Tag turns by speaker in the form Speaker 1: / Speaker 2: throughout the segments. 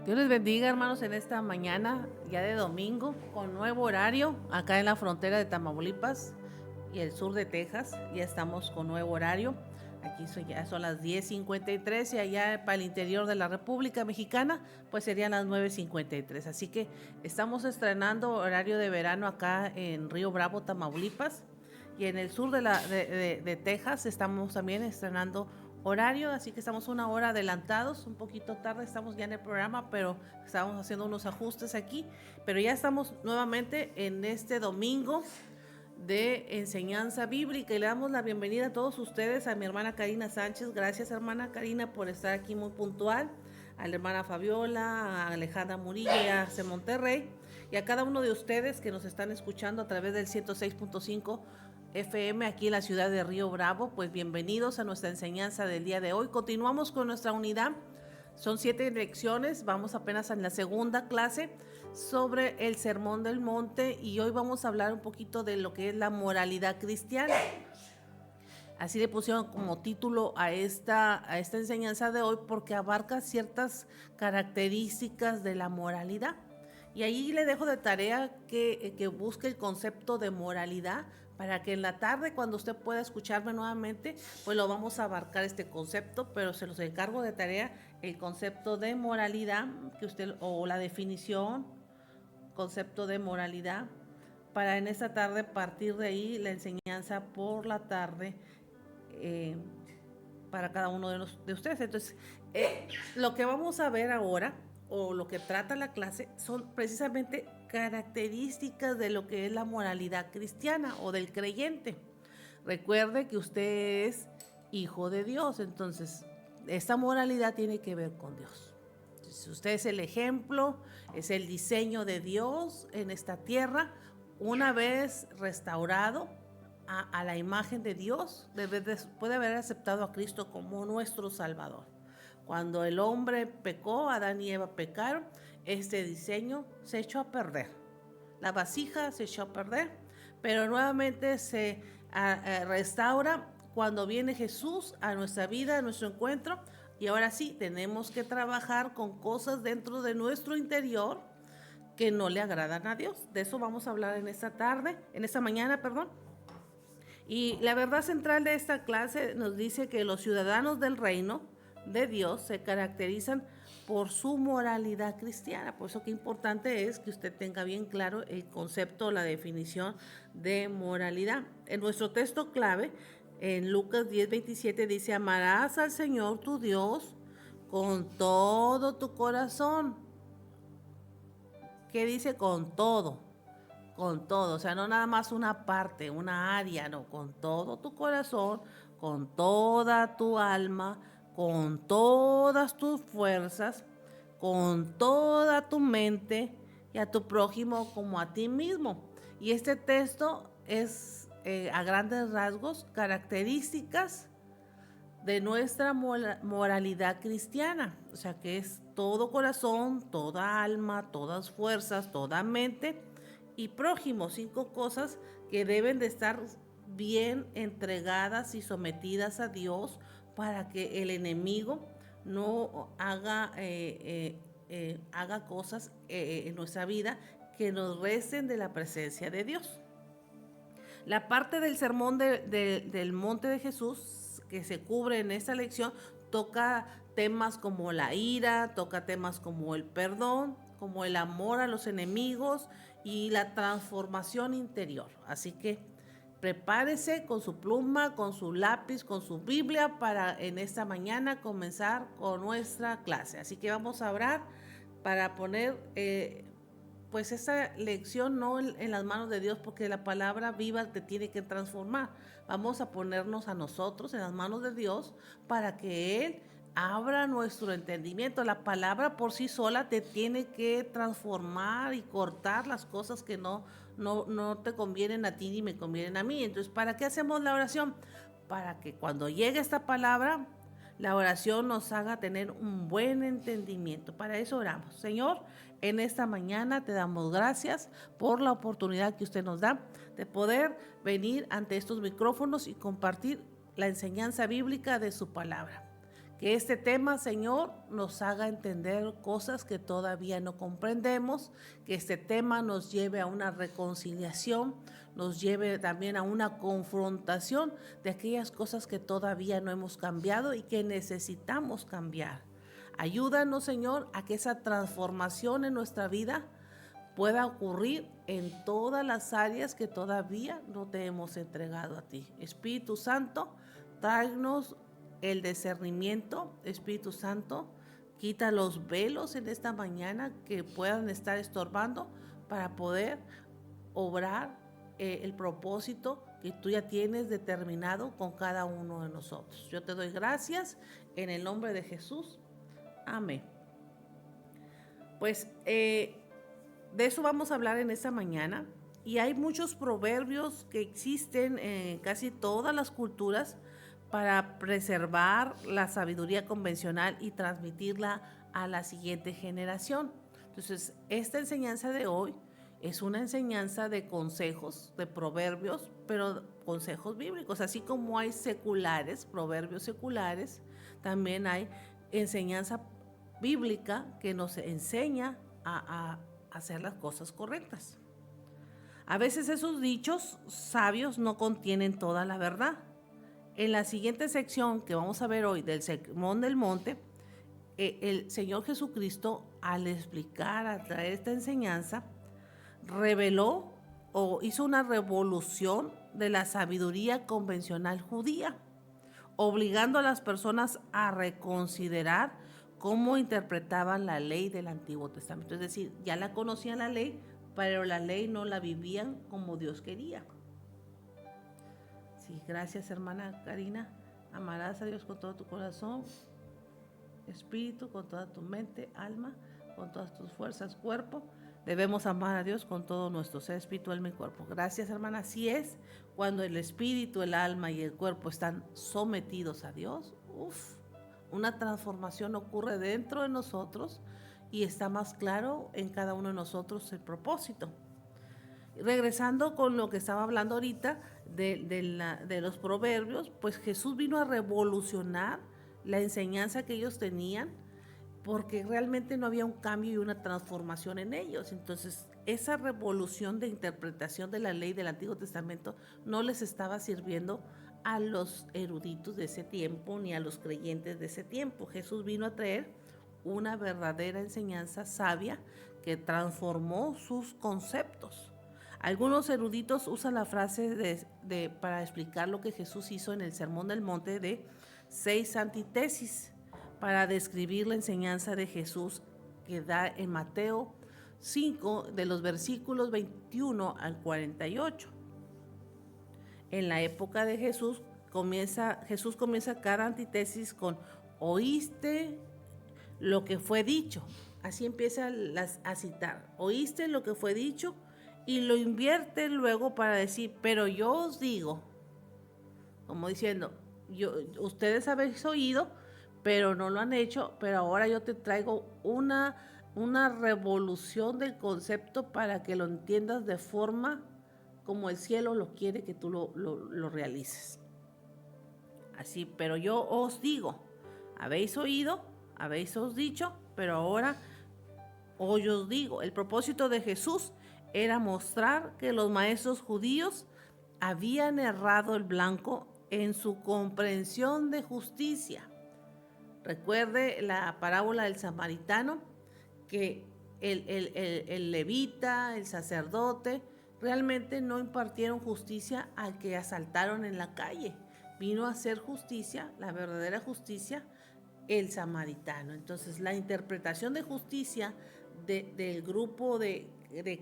Speaker 1: Dios les bendiga, hermanos, en esta mañana, ya de domingo, con nuevo horario, acá en la frontera de Tamaulipas y el sur de Texas. Ya estamos con nuevo horario. Aquí ya son las 10:53 y allá para el interior de la República Mexicana, pues serían las 9:53. Así que estamos estrenando horario de verano acá en Río Bravo, Tamaulipas. Y en el sur de Texas estamos también estrenando horario, así que estamos una hora adelantados, un poquito tarde, estamos ya en el programa, pero estamos haciendo unos ajustes aquí, pero ya estamos nuevamente en este domingo de enseñanza bíblica y le damos la bienvenida a todos ustedes, a mi hermana Karina Sánchez. Gracias, hermana Karina, por estar aquí muy puntual, a la hermana Fabiola, a Alejandra Murillo y a C. Monterrey, y a cada uno de ustedes que nos están escuchando a través del 106.5 FM aquí en la ciudad de Río Bravo. Pues bienvenidos a nuestra enseñanza del día de hoy. Continuamos con nuestra unidad. Son 7 lecciones, vamos apenas en la segunda clase sobre el Sermón del Monte y hoy vamos a hablar un poquito de lo que es la moralidad cristiana. Así le pusieron como título a esta enseñanza de hoy porque abarca ciertas características de la moralidad. Y ahí le dejo de tarea que busque el concepto de moralidad para que en la tarde, cuando usted pueda escucharme nuevamente, pues lo vamos a abarcar este concepto, pero se los encargo de tarea el concepto de moralidad, que usted, o la definición, concepto de moralidad, para en esta tarde partir de ahí la enseñanza por la tarde eh, para cada uno de ustedes. Entonces, lo que vamos a ver ahora, o lo que trata la clase, son precisamente características de lo que es la moralidad cristiana o del creyente. Recuerde que usted es hijo de Dios, entonces esta moralidad tiene que ver con Dios. Entonces, usted es el ejemplo, es el diseño de Dios en esta tierra. Una vez restaurado a la imagen de Dios, después de haber aceptado a Cristo como nuestro Salvador. Cuando el hombre pecó, Adán y Eva pecaron, este diseño se echó a perder. La vasija se echó a perder, pero nuevamente se restaura cuando viene Jesús a nuestra vida, a nuestro encuentro. Y ahora sí, tenemos que trabajar con cosas dentro de nuestro interior que no le agradan a Dios. De eso vamos a hablar en esta mañana, perdón. Y la verdad central de esta clase nos dice que los ciudadanos del reino de Dios se caracterizan por su moralidad cristiana. Por eso que importante es que usted tenga bien claro el concepto, la definición de moralidad. En nuestro texto clave, en Lucas 10:27 dice: amarás al Señor tu Dios con todo tu corazón. ¿Qué dice? Con todo, o sea, no nada más una parte, una área, no, con todo tu corazón, con toda tu alma, con todas tus fuerzas, con toda tu mente, y a tu prójimo como a ti mismo. Y este texto es a grandes rasgos características de nuestra moralidad cristiana, o sea que es todo corazón, toda alma, todas fuerzas, toda mente y prójimo, 5 cosas que deben de estar bien entregadas y sometidas a Dios para que el enemigo no haga cosas en nuestra vida que nos resten de la presencia de Dios. La parte del sermón del monte de Jesús que se cubre en esta lección toca temas como la ira, toca temas como el perdón, como el amor a los enemigos y la transformación interior. Así que prepárese con su pluma, con su lápiz, con su Biblia para en esta mañana comenzar con nuestra clase. Así que vamos a orar para poner pues esa lección no en las manos de Dios, porque la palabra viva te tiene que transformar. Vamos a ponernos a nosotros en las manos de Dios para que Él abra nuestro entendimiento. La palabra por sí sola te tiene que transformar y cortar las cosas que no te convienen a ti ni me convienen a mí. Entonces, ¿para qué hacemos la oración? Para que cuando llegue esta palabra, la oración nos haga tener un buen entendimiento. Para eso oramos. Señor, en esta mañana te damos gracias por la oportunidad que usted nos da de poder venir ante estos micrófonos y compartir la enseñanza bíblica de su palabra. Que este tema, Señor, nos haga entender cosas que todavía no comprendemos, que este tema nos lleve a una reconciliación, nos lleve también a una confrontación de aquellas cosas que todavía no hemos cambiado y que necesitamos cambiar. Ayúdanos, Señor, a que esa transformación en nuestra vida pueda ocurrir en todas las áreas que todavía no te hemos entregado a ti. Espíritu Santo, tráenos el discernimiento. Espíritu Santo, quita los velos en esta mañana que puedan estar estorbando para poder obrar el propósito que tú ya tienes determinado con cada uno de nosotros. Yo te doy gracias en el nombre de Jesús. Amén. Pues de eso vamos a hablar en esta mañana. Y hay muchos proverbios que existen en casi todas las culturas para preservar la sabiduría convencional y transmitirla a la siguiente generación. Entonces, esta enseñanza de hoy es una enseñanza de consejos, de proverbios, pero consejos bíblicos. Así como hay seculares, proverbios seculares, también hay enseñanza bíblica que nos enseña a hacer las cosas correctas. A veces esos dichos sabios no contienen toda la verdad. En la siguiente sección que vamos a ver hoy del Sermón del Monte, el Señor Jesucristo, al explicar, al traer esta enseñanza, reveló o hizo una revolución de la sabiduría convencional judía, obligando a las personas a reconsiderar cómo interpretaban la ley del Antiguo Testamento. Es decir, ya la conocían la ley, pero la ley no la vivían como Dios quería. Sí, gracias, hermana Karina. Amarás a Dios con todo tu corazón, espíritu, con toda tu mente, alma, con todas tus fuerzas, cuerpo. Debemos amar a Dios con todo nuestro ser, espíritu, alma y cuerpo. Gracias, hermana. Así es, cuando el espíritu, el alma y el cuerpo están sometidos a Dios, una transformación ocurre dentro de nosotros y está más claro en cada uno de nosotros el propósito. Regresando con lo que estaba hablando ahorita de los proverbios, pues Jesús vino a revolucionar la enseñanza que ellos tenían, porque realmente no había un cambio y una transformación en ellos. Entonces, esa revolución de interpretación de la ley del Antiguo Testamento no les estaba sirviendo a los eruditos de ese tiempo ni a los creyentes de ese tiempo. Jesús vino a traer una verdadera enseñanza sabia que transformó sus conceptos. Algunos eruditos usan la frase para explicar lo que Jesús hizo en el Sermón del Monte de 6 antítesis para describir la enseñanza de Jesús que da en Mateo 5 de los versículos 21 al 48. En la época de Jesús comienza cada antítesis con oíste lo que fue dicho. Así empieza a citar. Oíste lo que fue dicho. Y lo invierte luego para decir, pero yo os digo, como diciendo, ustedes habéis oído, pero no lo han hecho, pero ahora yo te traigo una revolución del concepto para que lo entiendas de forma como el cielo lo quiere que tú lo realices. Así, pero yo os digo, habéis oído, habéis os dicho, pero ahora hoy os digo. El propósito de Jesús era mostrar que los maestros judíos habían errado el blanco en su comprensión de justicia. Recuerde la parábola del samaritano, que el levita, el sacerdote, realmente no impartieron justicia al que asaltaron en la calle. Vino a hacer justicia, la verdadera justicia, el samaritano. Entonces, la interpretación de justicia del grupo de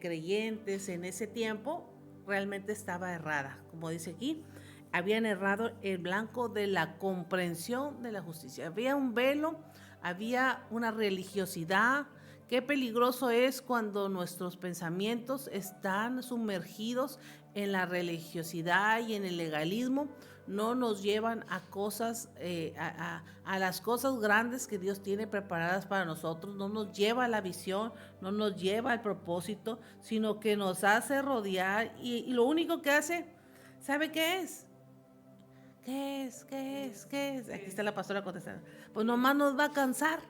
Speaker 1: creyentes en ese tiempo realmente estaba errada. Como dice aquí, habían errado el blanco de la comprensión de la justicia. Había un velo, había una religiosidad. Qué peligroso es cuando nuestros pensamientos están sumergidos en la religiosidad y en el legalismo. No nos llevan a cosas, a las cosas grandes que Dios tiene preparadas para nosotros. No nos lleva a la visión, no nos lleva al propósito, sino que nos hace rodear y lo único que hace, ¿sabe qué es? ¿Qué ¿qué es? ¿Qué es? Aquí está la pastora contestando. Pues nomás nos va a cansar.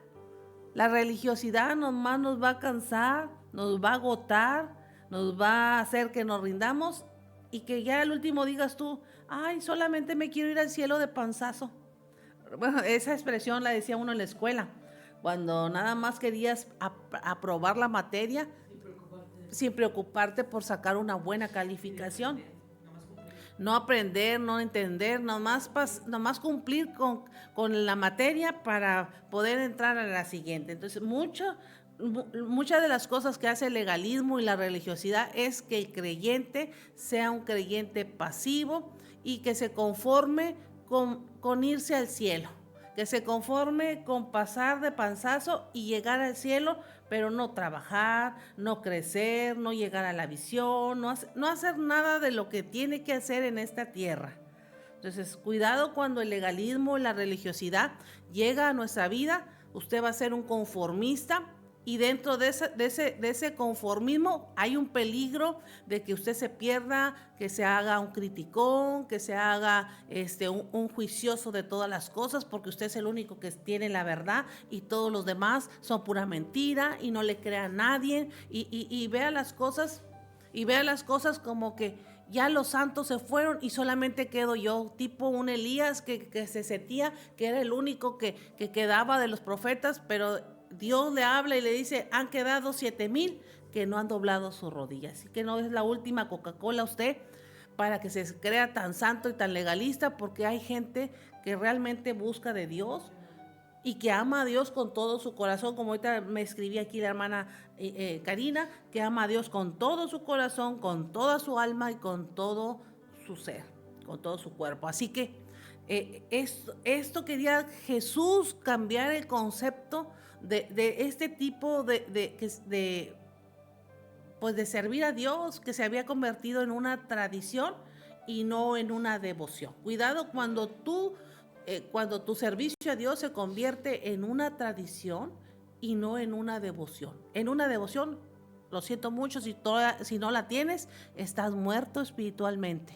Speaker 1: La religiosidad nomás nos va a cansar, nos va a agotar, nos va a hacer que nos rindamos y que ya al último digas tú, ay, solamente me quiero ir al cielo de panzazo. Bueno, esa expresión la decía uno en la escuela, cuando nada más querías aprobar la materia sin preocuparte por sacar una buena calificación. No aprender, no entender, nomás cumplir con la materia para poder entrar a la siguiente. Entonces, muchas de las cosas que hace el legalismo y la religiosidad es que el creyente sea un creyente pasivo y que se conforme con irse al cielo, que se conforme con pasar de panzazo y llegar al cielo, pero no trabajar, no crecer, no llegar a la visión, no hacer nada de lo que tiene que hacer en esta tierra. Entonces, cuidado cuando el legalismo, la religiosidad llega a nuestra vida, usted va a ser un conformista y dentro de ese conformismo hay un peligro de que usted se pierda, que se haga un criticón, que se haga un juicioso de todas las cosas, porque usted es el único que tiene la verdad y todos los demás son pura mentira y no le crea a nadie y vea las cosas como que ya los santos se fueron y solamente quedo yo, tipo un Elías que se sentía que era el único que quedaba de los profetas, pero Dios le habla y le dice, han quedado 7,000 que no han doblado sus rodillas. Así que no es la última Coca-Cola usted para que se crea tan santo y tan legalista, porque hay gente que realmente busca de Dios y que ama a Dios con todo su corazón, como ahorita me escribí aquí la hermana Karina, que ama a Dios con todo su corazón, con toda su alma y con todo su ser, con todo su cuerpo. Así que esto quería Jesús cambiar el concepto de este tipo de servir a Dios, que se había convertido en una tradición y no en una devoción. Cuidado cuando tu servicio a Dios se convierte en una tradición y no en una devoción. En una devoción, lo siento mucho, si no la tienes, estás muerto espiritualmente.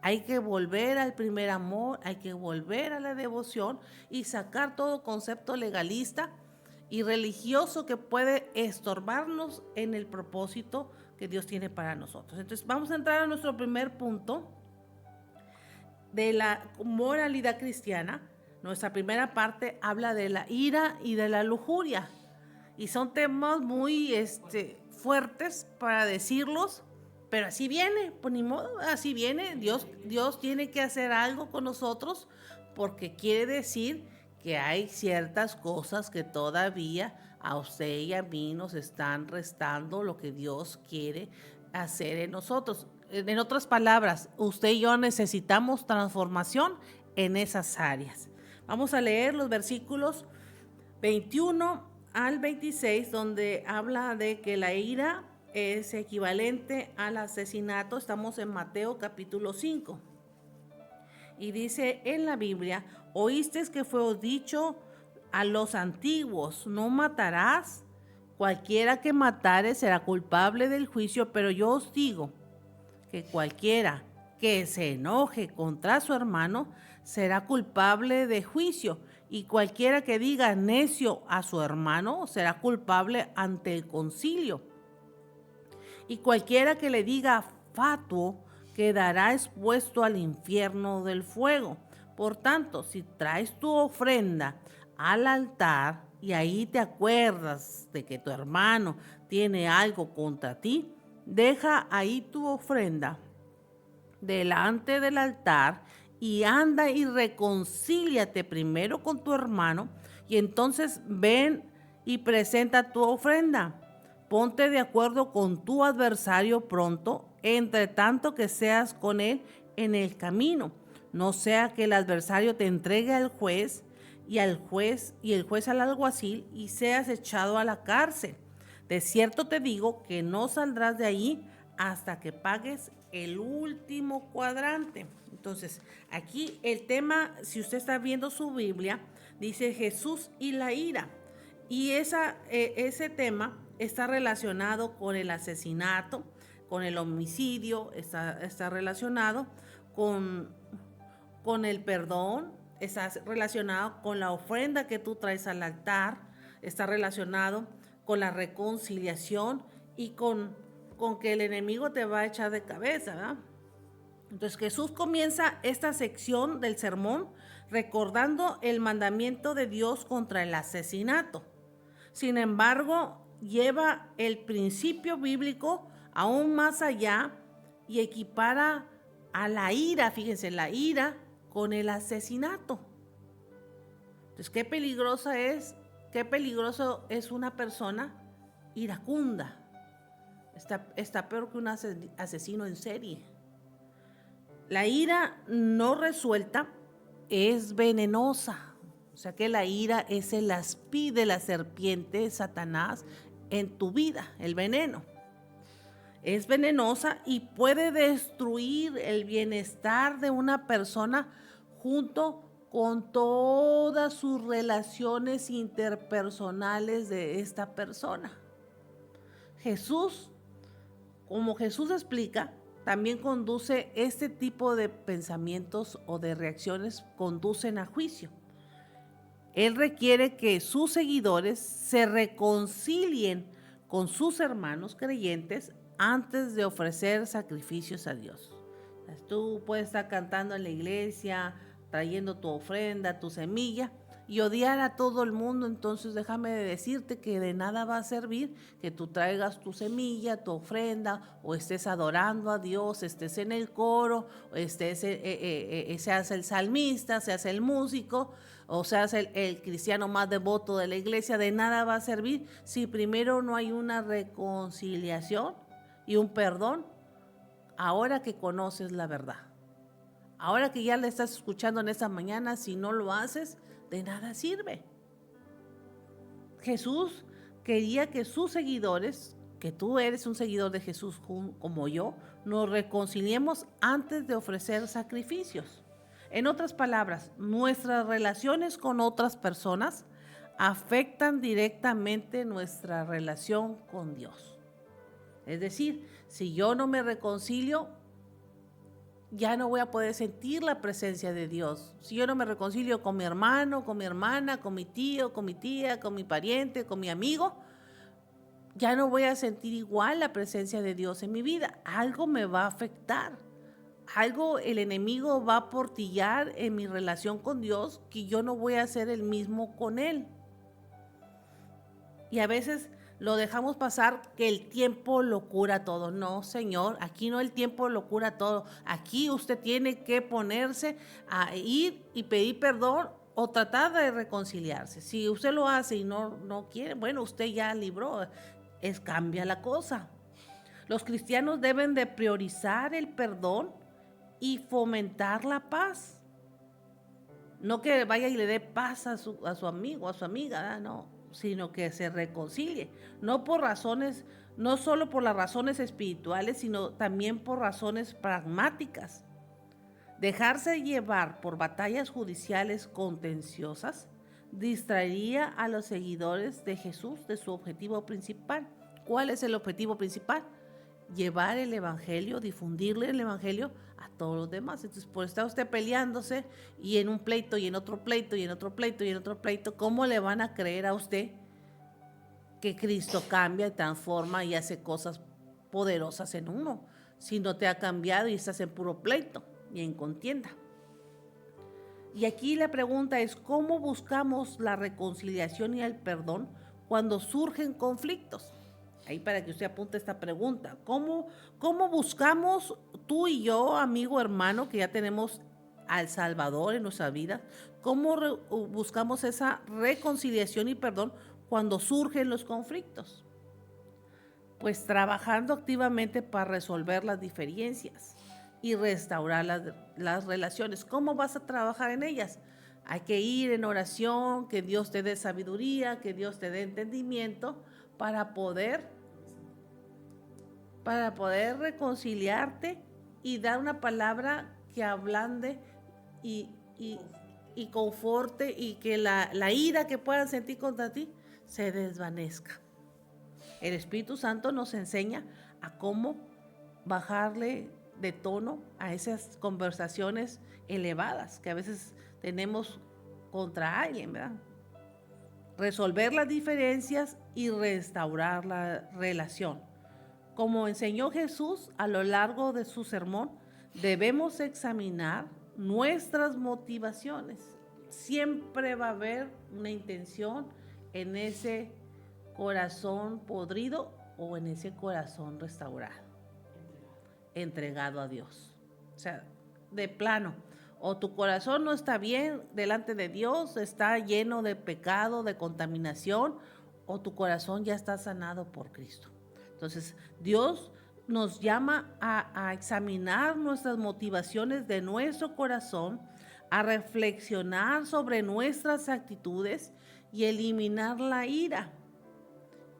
Speaker 1: Hay que volver al primer amor, hay que volver a la devoción y sacar todo concepto legalista y religioso que puede estorbarnos en el propósito que Dios tiene para nosotros. Entonces vamos a entrar a nuestro primer punto de la moralidad cristiana. Nuestra primera parte habla de la ira y de la lujuria y son temas muy fuertes para decirlos, pero así viene, pues ni modo, así viene. Dios tiene que hacer algo con nosotros porque quiere decir que hay ciertas cosas que todavía a usted y a mí nos están restando lo que Dios quiere hacer en nosotros. En otras palabras, usted y yo necesitamos transformación en esas áreas. Vamos a leer los versículos 21 al 26, donde habla de que la ira es equivalente al asesinato. Estamos en Mateo capítulo 5. Y dice en la Biblia, oíste que fue dicho a los antiguos, no matarás. Cualquiera que matare será culpable del juicio, pero yo os digo que cualquiera que se enoje contra su hermano será culpable de juicio, y cualquiera que diga necio a su hermano será culpable ante el concilio. Y cualquiera que le diga fatuo quedará expuesto al infierno del fuego. Por tanto, si traes tu ofrenda al altar y ahí te acuerdas de que tu hermano tiene algo contra ti, deja ahí tu ofrenda delante del altar y anda y reconcíliate primero con tu hermano y entonces ven y presenta tu ofrenda. Ponte de acuerdo con tu adversario pronto, entre tanto que seas con él en el camino. No sea que el adversario te entregue al juez y el juez al alguacil y seas echado a la cárcel. De cierto te digo que no saldrás de ahí hasta que pagues el último cuadrante. Entonces, aquí el tema, si usted está viendo su Biblia, dice Jesús y la ira. Y ese tema está relacionado con el asesinato, con el homicidio, está relacionado con el perdón, está relacionado con la ofrenda que tú traes al altar, está relacionado con la reconciliación y con que el enemigo te va a echar de cabeza, ¿verdad? Entonces Jesús comienza esta sección del sermón recordando el mandamiento de Dios contra el asesinato. Sin embargo, lleva el principio bíblico aún más allá y equipara a la ira, fíjense, la ira con el asesinato. Entonces, qué peligroso es una persona iracunda. Está peor que un asesino en serie. La ira no resuelta es venenosa. O sea que la ira es el aspid de la serpiente Satanás en tu vida, el veneno. Es venenosa y puede destruir el bienestar de una persona junto con todas sus relaciones interpersonales de esta persona. Como Jesús explica, también conduce este tipo de pensamientos o de reacciones conducen a juicio. Él requiere que sus seguidores se reconcilien con sus hermanos creyentes antes de ofrecer sacrificios a Dios. Tú puedes estar cantando en la iglesia, trayendo tu ofrenda, tu semilla y odiar a todo el mundo. Entonces déjame decirte que de nada va a servir que tú traigas tu semilla, tu ofrenda, o estés adorando a Dios, estés en el coro, seas el salmista, seas el músico, o seas el cristiano más devoto de la iglesia. De nada va a servir si primero no hay una reconciliación y un perdón. Ahora que conoces la verdad, ahora que ya la estás escuchando en esta mañana, si no lo haces, de nada sirve. Jesús quería que sus seguidores, que tú eres un seguidor de Jesús como yo, nos reconciliemos antes de ofrecer sacrificios. En otras palabras, nuestras relaciones con otras personas afectan directamente nuestra relación con Dios. Es decir, si yo no me reconcilio, ya no voy a poder sentir la presencia de Dios. Si yo no me reconcilio con mi hermano, con mi hermana, con mi tío, con mi tía, con mi pariente, con mi amigo, ya no voy a sentir igual la presencia de Dios en mi vida. Algo me va a afectar. Algo el enemigo va a portillar en mi relación con Dios que yo no voy a ser el mismo con Él. Y a veces lo dejamos pasar que el tiempo lo cura todo. No, Señor, aquí no el tiempo lo cura todo. Aquí usted tiene que ponerse a ir y pedir perdón o tratar de reconciliarse. Si usted lo hace y no quiere, bueno, usted ya libró, cambia la cosa. Los cristianos deben de priorizar el perdón y fomentar la paz. No que vaya y le dé paz a su amigo, a su amiga, no, sino que se reconcilie, no solo por las razones espirituales, sino también por razones pragmáticas. Dejarse llevar por batallas judiciales contenciosas distraería a los seguidores de Jesús de su objetivo principal. ¿Cuál es el objetivo principal? Llevar el evangelio, difundirle el evangelio a todos los demás. Entonces, por estar usted peleándose y en un pleito y en otro pleito y en otro pleito y en otro pleito, ¿cómo le van a creer a usted que Cristo cambia y transforma y hace cosas poderosas en uno si no te ha cambiado y estás en puro pleito y en contienda? Y aquí la pregunta es, ¿cómo buscamos la reconciliación y el perdón cuando surgen conflictos? Ahí para que usted apunte esta pregunta. ¿Cómo buscamos tú y yo, amigo, hermano, que ya tenemos al Salvador en nuestra vida? ¿Cómo buscamos esa reconciliación y perdón cuando surgen los conflictos? Pues trabajando activamente para resolver las diferencias y restaurar las relaciones. ¿Cómo vas a trabajar en ellas? Hay que ir en oración, que Dios te dé sabiduría, que Dios te dé entendimiento para poder reconciliarte y dar una palabra que ablande y conforte y que la ira que puedan sentir contra ti se desvanezca. El Espíritu Santo nos enseña a cómo bajarle de tono a esas conversaciones elevadas que a veces tenemos contra alguien, ¿verdad? Resolver las diferencias y restaurar la relación. Como enseñó Jesús a lo largo de su sermón, debemos examinar nuestras motivaciones. Siempre va a haber una intención en ese corazón podrido o en ese corazón restaurado, entregado a Dios. O sea, de plano, o tu corazón no está bien delante de Dios, está lleno de pecado, de contaminación, o tu corazón ya está sanado por Cristo. Entonces, Dios nos llama a examinar nuestras motivaciones de nuestro corazón, a reflexionar sobre nuestras actitudes y eliminar la ira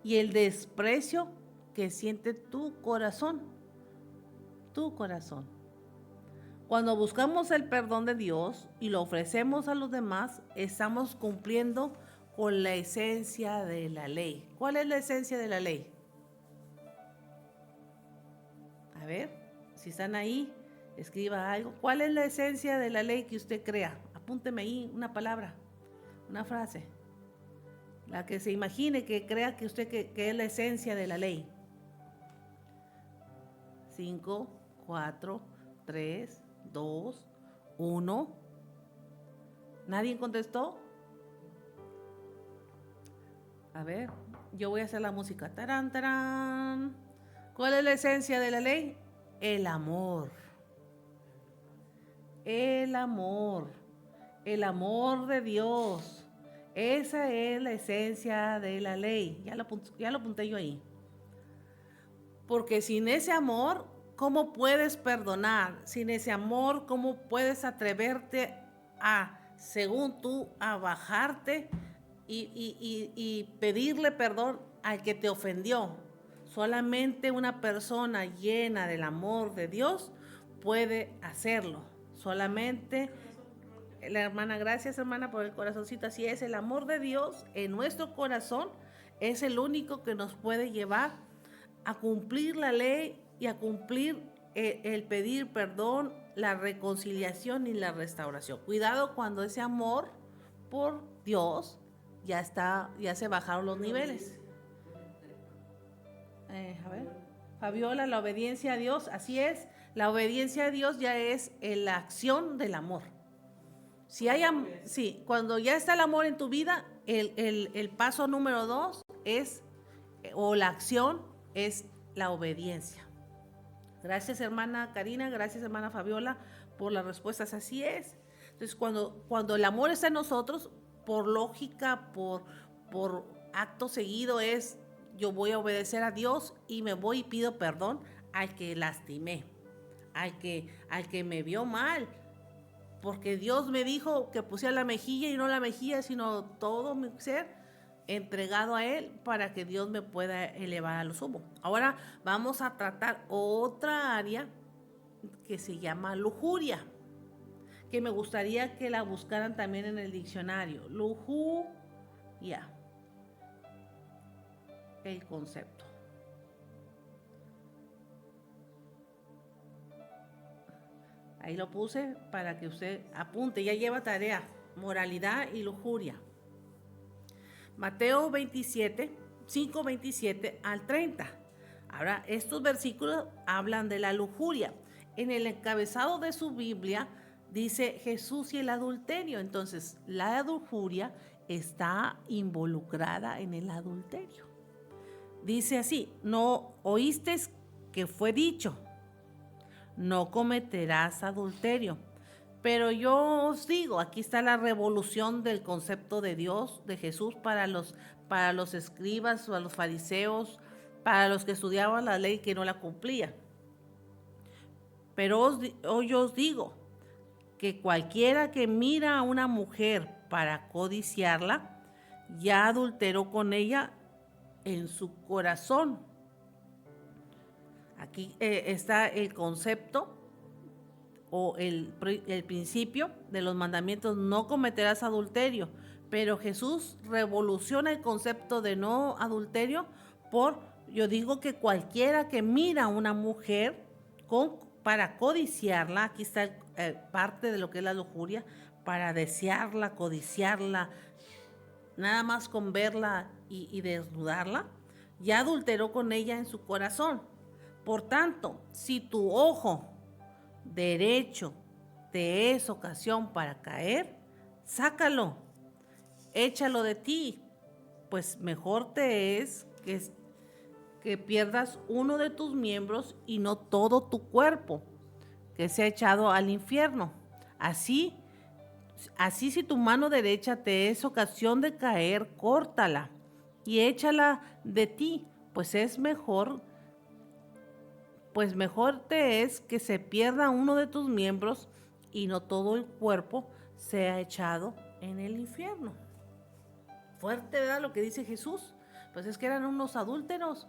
Speaker 1: y el desprecio que siente tu corazón. Tu corazón. Cuando buscamos el perdón de Dios y lo ofrecemos a los demás, estamos cumpliendo con la esencia de la ley. ¿Cuál es la esencia de la ley? A ver, si están ahí, escriba algo. ¿Cuál es la esencia de la ley que usted crea? Apúnteme ahí una palabra, una frase. La que se imagine, que crea que usted que es la esencia de la ley. 5, 4, 3, 2, 1. ¿Nadie contestó? A ver, yo voy a hacer la música. Tarán, tarán. ¿Cuál es la esencia de la ley? El amor. El amor. El amor de Dios. Esa es la esencia de la ley. Ya lo apunté yo ahí. Porque sin ese amor, ¿cómo puedes perdonar? Sin ese amor, ¿cómo puedes atreverte a, según tú, a bajarte y pedirle perdón al que te ofendió? Solamente una persona llena del amor de Dios puede hacerlo. Solamente la hermana, gracias hermana por el corazoncito. Así es, el amor de Dios en nuestro corazón es el único que nos puede llevar a cumplir la ley y a cumplir el pedir perdón, la reconciliación y la restauración. Cuidado cuando ese amor por Dios ya se bajaron los niveles. A ver, Fabiola, la obediencia a Dios, así es, la obediencia a Dios ya es la acción del amor. Sí, cuando ya está el amor en tu vida, el paso número 2 es, o la acción es la obediencia. Gracias hermana Karina, gracias hermana Fabiola por las respuestas, así es. Entonces cuando el amor está en nosotros, por lógica, por acto seguido es, yo voy a obedecer a Dios y me voy y pido perdón al que lastimé, al que me vio mal, porque Dios me dijo que pusiera la mejilla y no la mejilla, sino todo mi ser entregado a Él para que Dios me pueda elevar a lo sumo. Ahora vamos a tratar otra área que se llama lujuria, que me gustaría que la buscaran también en el diccionario. Lujuria, el concepto. Ahí lo puse para que usted apunte, ya lleva tarea, moralidad y lujuria. Mateo 27, 5, 27 al 30. Ahora, estos versículos hablan de la lujuria. En el encabezado de su Biblia dice Jesús y el adulterio. Entonces, la lujuria está involucrada en el adulterio. Dice así, no oísteis que fue dicho, no cometerás adulterio. Pero yo os digo, aquí está la revolución del concepto de Dios, de Jesús para los escribas, para los fariseos, para los que estudiaban la ley que no la cumplían. Pero yo os digo que cualquiera que mira a una mujer para codiciarla, ya adulteró con ella en su corazón. Aquí está el concepto o el principio de los mandamientos: no cometerás adulterio. Pero Jesús revoluciona el concepto de no adulterio yo digo que cualquiera que mira a una mujer para codiciarla, aquí está parte de lo que es la lujuria, para desearla, codiciarla, nada más con verla y desnudarla, ya adulteró con ella en su corazón. Por tanto, si tu ojo derecho te es ocasión para caer, sácalo, échalo de ti, pues mejor te es que pierdas uno de tus miembros y no todo tu cuerpo, que sea echado al infierno. Así si tu mano derecha te es ocasión de caer, córtala y échala de ti, pues mejor te es que se pierda uno de tus miembros y no todo el cuerpo sea echado en el infierno. Fuerte, ¿verdad? Lo que dice Jesús. Pues es que eran unos adúlteros.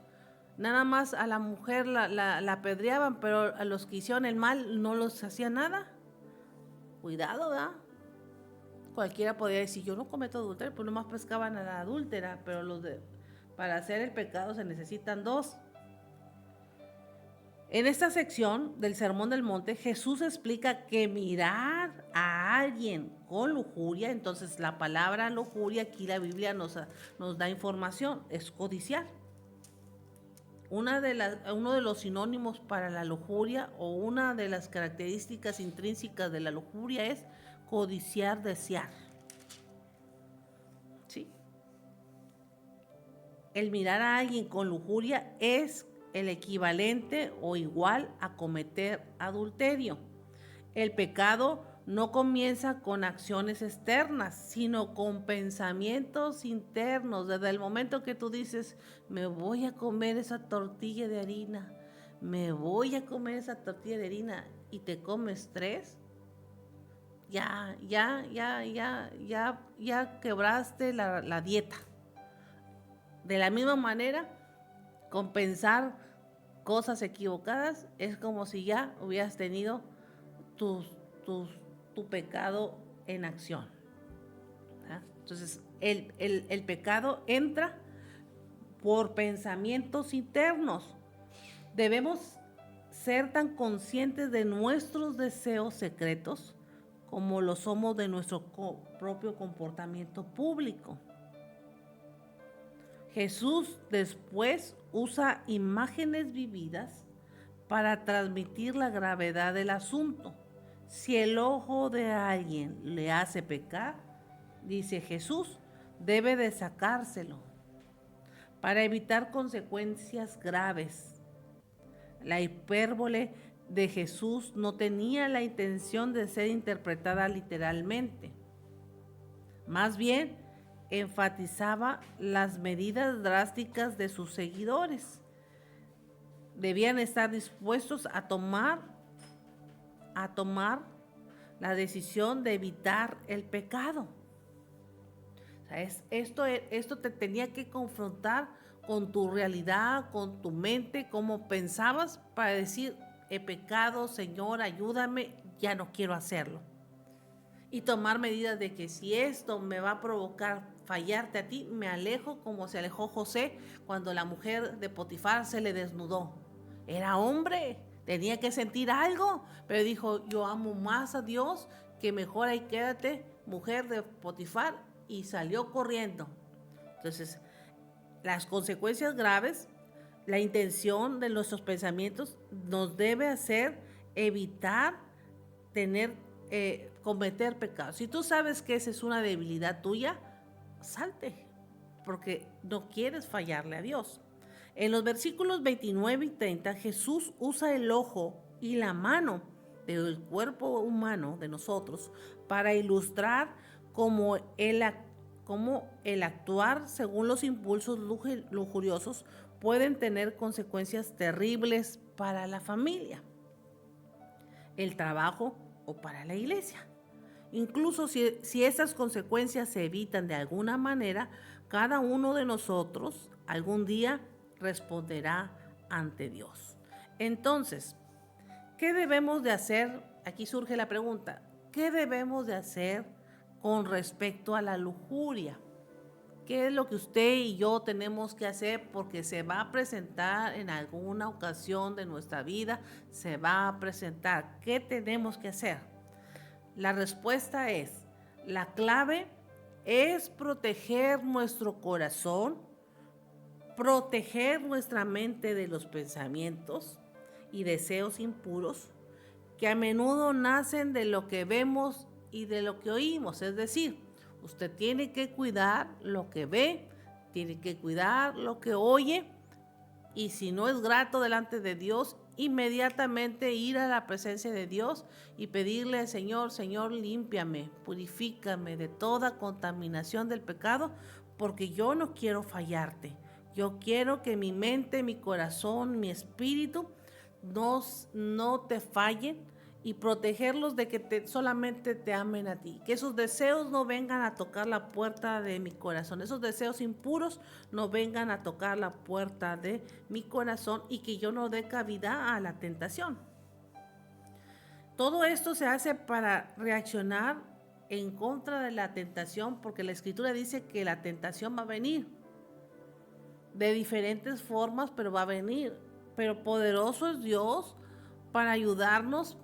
Speaker 1: Nada más a la mujer la apedreaban, pero a los que hicieron el mal no los hacía nada. Cuidado, ¿verdad? Cualquiera podría decir, yo no cometo adulterio, pues nomás pescaban a la adúltera, pero para hacer el pecado se necesitan dos. En esta sección del Sermón del Monte, Jesús explica que mirar a alguien con lujuria, entonces la palabra lujuria, aquí la Biblia nos da información, es codiciar. Uno de los sinónimos para la lujuria o una de las características intrínsecas de la lujuria es codiciar, desear. ¿Sí? El mirar a alguien con lujuria es el equivalente o igual a cometer adulterio. El pecado no comienza con acciones externas, sino con pensamientos internos. Desde el momento que tú dices, me voy a comer esa tortilla de harina, y te comes 3, ya quebraste la dieta. De la misma manera, con pensar cosas equivocadas, es como si ya hubieras tenido tu pecado en acción. ¿Verdad? Entonces, el pecado entra por pensamientos internos. Debemos ser tan conscientes de nuestros deseos secretos como lo somos de nuestro propio comportamiento público. Jesús después usa imágenes vividas para transmitir la gravedad del asunto. Si el ojo de alguien le hace pecar, dice Jesús, debe de sacárselo para evitar consecuencias graves. La hipérbole de Jesús no tenía la intención de ser interpretada literalmente. Más bien, enfatizaba las medidas drásticas de sus seguidores. Debían estar dispuestos a tomar la decisión de evitar el pecado. O sea, esto te tenía que confrontar con tu realidad, con tu mente, cómo pensabas, para decir, he pecado, Señor, ayúdame, ya no quiero hacerlo. Y tomar medidas de que si esto me va a provocar fallarte a ti, me alejo, como se alejó José cuando la mujer de Potifar se le desnudó. Era hombre, tenía que sentir algo, pero dijo, yo amo más a Dios, que mejor ahí quédate, mujer de Potifar, y salió corriendo. Entonces, las consecuencias graves, la intención de nuestros pensamientos nos debe hacer evitar cometer pecados. Si tú sabes que esa es una debilidad tuya, salte, porque no quieres fallarle a Dios. En los versículos 29 y 30, Jesús usa el ojo y la mano del cuerpo humano de nosotros para ilustrar cómo el actuar según los impulsos lujuriosos pueden tener consecuencias terribles para la familia, el trabajo o para la iglesia. Incluso si esas consecuencias se evitan de alguna manera, cada uno de nosotros algún día responderá ante Dios. Entonces, ¿qué debemos de hacer? Aquí surge la pregunta, ¿qué debemos de hacer con respecto a la lujuria? ¿Qué es lo que usted y yo tenemos que hacer? Porque se va a presentar en alguna ocasión de nuestra vida, se va a presentar. ¿Qué tenemos que hacer? La respuesta es, la clave es proteger nuestro corazón, proteger nuestra mente de los pensamientos y deseos impuros que a menudo nacen de lo que vemos y de lo que oímos. Es decir, usted tiene que cuidar lo que ve, tiene que cuidar lo que oye, y si no es grato delante de Dios, inmediatamente ir a la presencia de Dios y pedirle al Señor, Señor, límpiame, purifícame de toda contaminación del pecado, porque yo no quiero fallarte. Yo quiero que mi mente, mi corazón, mi espíritu no te fallen, y protegerlos de que solamente te amen a ti. Que esos deseos no vengan a tocar la puerta de mi corazón. Esos deseos impuros no vengan a tocar la puerta de mi corazón, y que yo no dé cabida a la tentación. Todo esto se hace para reaccionar en contra de la tentación, porque la Escritura dice que la tentación va a venir de diferentes formas, pero va a venir. Pero poderoso es Dios para ayudarnos,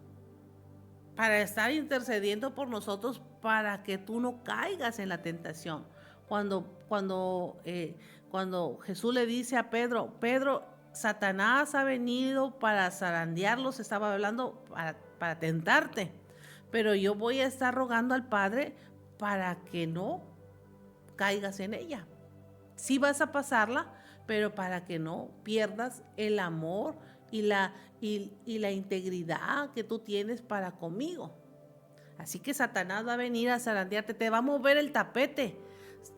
Speaker 1: para estar intercediendo por nosotros, para que tú no caigas en la tentación. Cuando Jesús le dice a Pedro, Satanás ha venido para zarandearlos, estaba hablando para tentarte, pero yo voy a estar rogando al Padre para que no caigas en ella. Sí vas a pasarla, pero para que no pierdas el amor y la integridad que tú tienes para conmigo. Así que Satanás va a venir a zarandearte, te va a mover el tapete,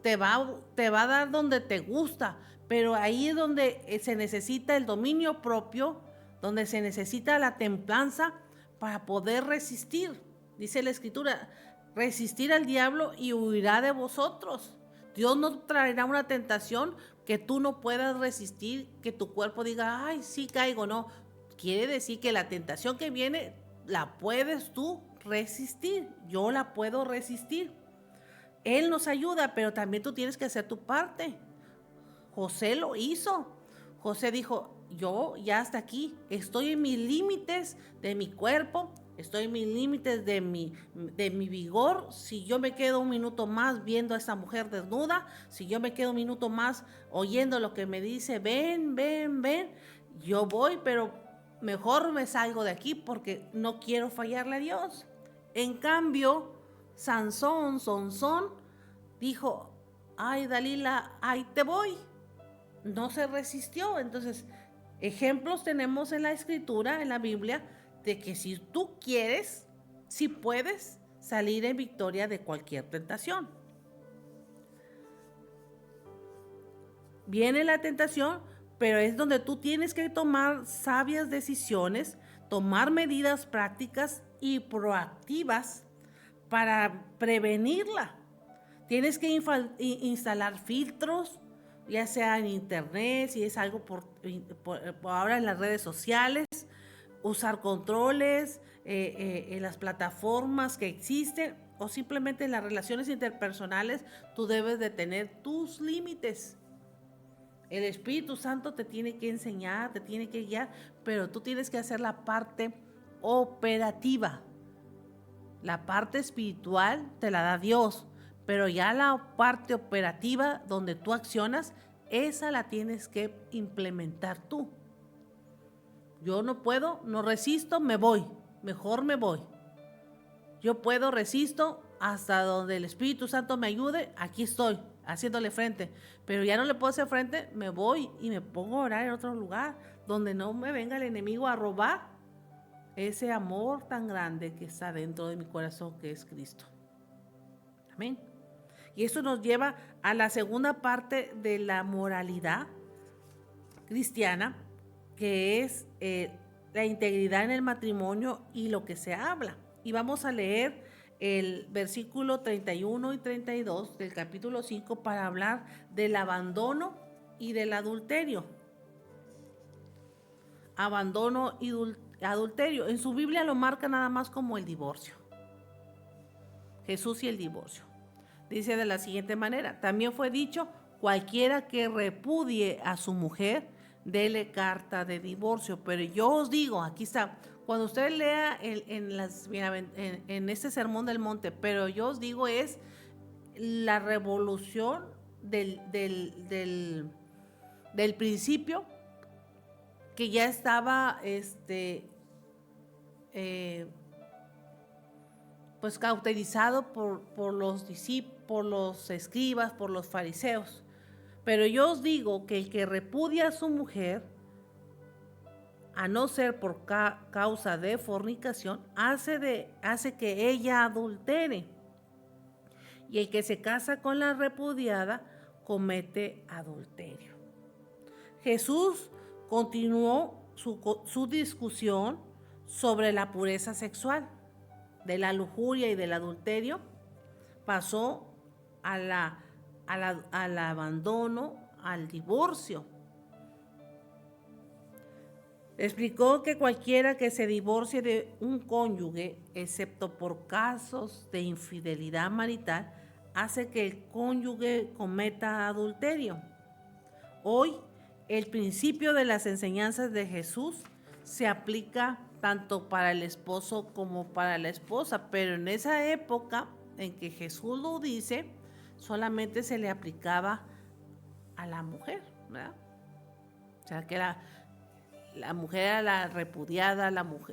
Speaker 1: te va a dar donde te gusta, pero ahí es donde se necesita el dominio propio, donde se necesita la templanza para poder resistir. Dice la Escritura, resistir al diablo y huirá de vosotros. Dios no traerá una tentación que tú no puedas resistir, que tu cuerpo diga, ay, sí caigo. No, quiere decir que la tentación que viene la puedes tú resistir. Yo la puedo resistir. Él nos ayuda, pero también tú tienes que hacer tu parte. José lo hizo. José dijo, yo ya hasta aquí, estoy en mis límites de mi cuerpo, estoy en mis límites de mi vigor. Si yo me quedo un minuto más viendo a esta mujer desnuda, si yo me quedo un minuto más oyendo lo que me dice, ven, yo voy, pero mejor me salgo de aquí porque no quiero fallarle a Dios. En cambio, Sansón dijo, ay, Dalila, ahí te voy. No se resistió. Entonces, ejemplos tenemos en la Escritura, en la Biblia, de que si tú quieres, si puedes salir en victoria de cualquier tentación. Viene la tentación, pero es donde tú tienes que tomar sabias decisiones, tomar medidas prácticas y proactivas para prevenirla. Tienes que instalar filtros, ya sea en internet, si es algo por ahora en las redes sociales, usar controles en las plataformas que existen, o simplemente en las relaciones interpersonales. Tú debes de tener tus límites. El Espíritu Santo te tiene que enseñar, te tiene que guiar, pero tú tienes que hacer la parte operativa. La parte espiritual te la da Dios, pero ya la parte operativa donde tú accionas, esa la tienes que implementar tú. Yo no puedo, no resisto, me voy, mejor me voy. Yo puedo, resisto, hasta donde el Espíritu Santo me ayude, aquí estoy, haciéndole frente. Pero ya no le puedo hacer frente, me voy y me pongo a orar en otro lugar, donde no me venga el enemigo a robar ese amor tan grande que está dentro de mi corazón, que es Cristo. Amén. Y eso nos lleva a la segunda parte de la moralidad cristiana, que es la integridad en el matrimonio y lo que se habla. Y vamos a leer el versículo 31 y 32 del capítulo 5 para hablar del abandono y del adulterio. Abandono y adulterio. En su Biblia lo marca nada más como el divorcio. Jesús y el divorcio. Dice de la siguiente manera: también fue dicho,
Speaker 2: cualquiera que repudie a su mujer, dele carta de divorcio. Pero yo os digo, aquí está, cuando usted lea en este sermón del monte, pero yo os digo es la revolución del principio que ya estaba pues cauterizado por los discípulos, por los escribas, por los fariseos. Pero yo os digo que el que repudia a su mujer, a no ser por causa de fornicación, hace que ella adultere. Y el que se casa con la repudiada comete adulterio. Jesús continuó su discusión sobre la pureza sexual. De la lujuria y del adulterio pasó al abandono, al divorcio. Explicó que cualquiera que se divorcie de un cónyuge, excepto por casos de infidelidad marital, hace que el cónyuge cometa adulterio. Hoy, el principio de las enseñanzas de Jesús se aplica tanto para el esposo como para la esposa, pero en esa época en que Jesús lo dice, solamente se le aplicaba a la mujer, ¿verdad? O sea, que la mujer era la repudiada,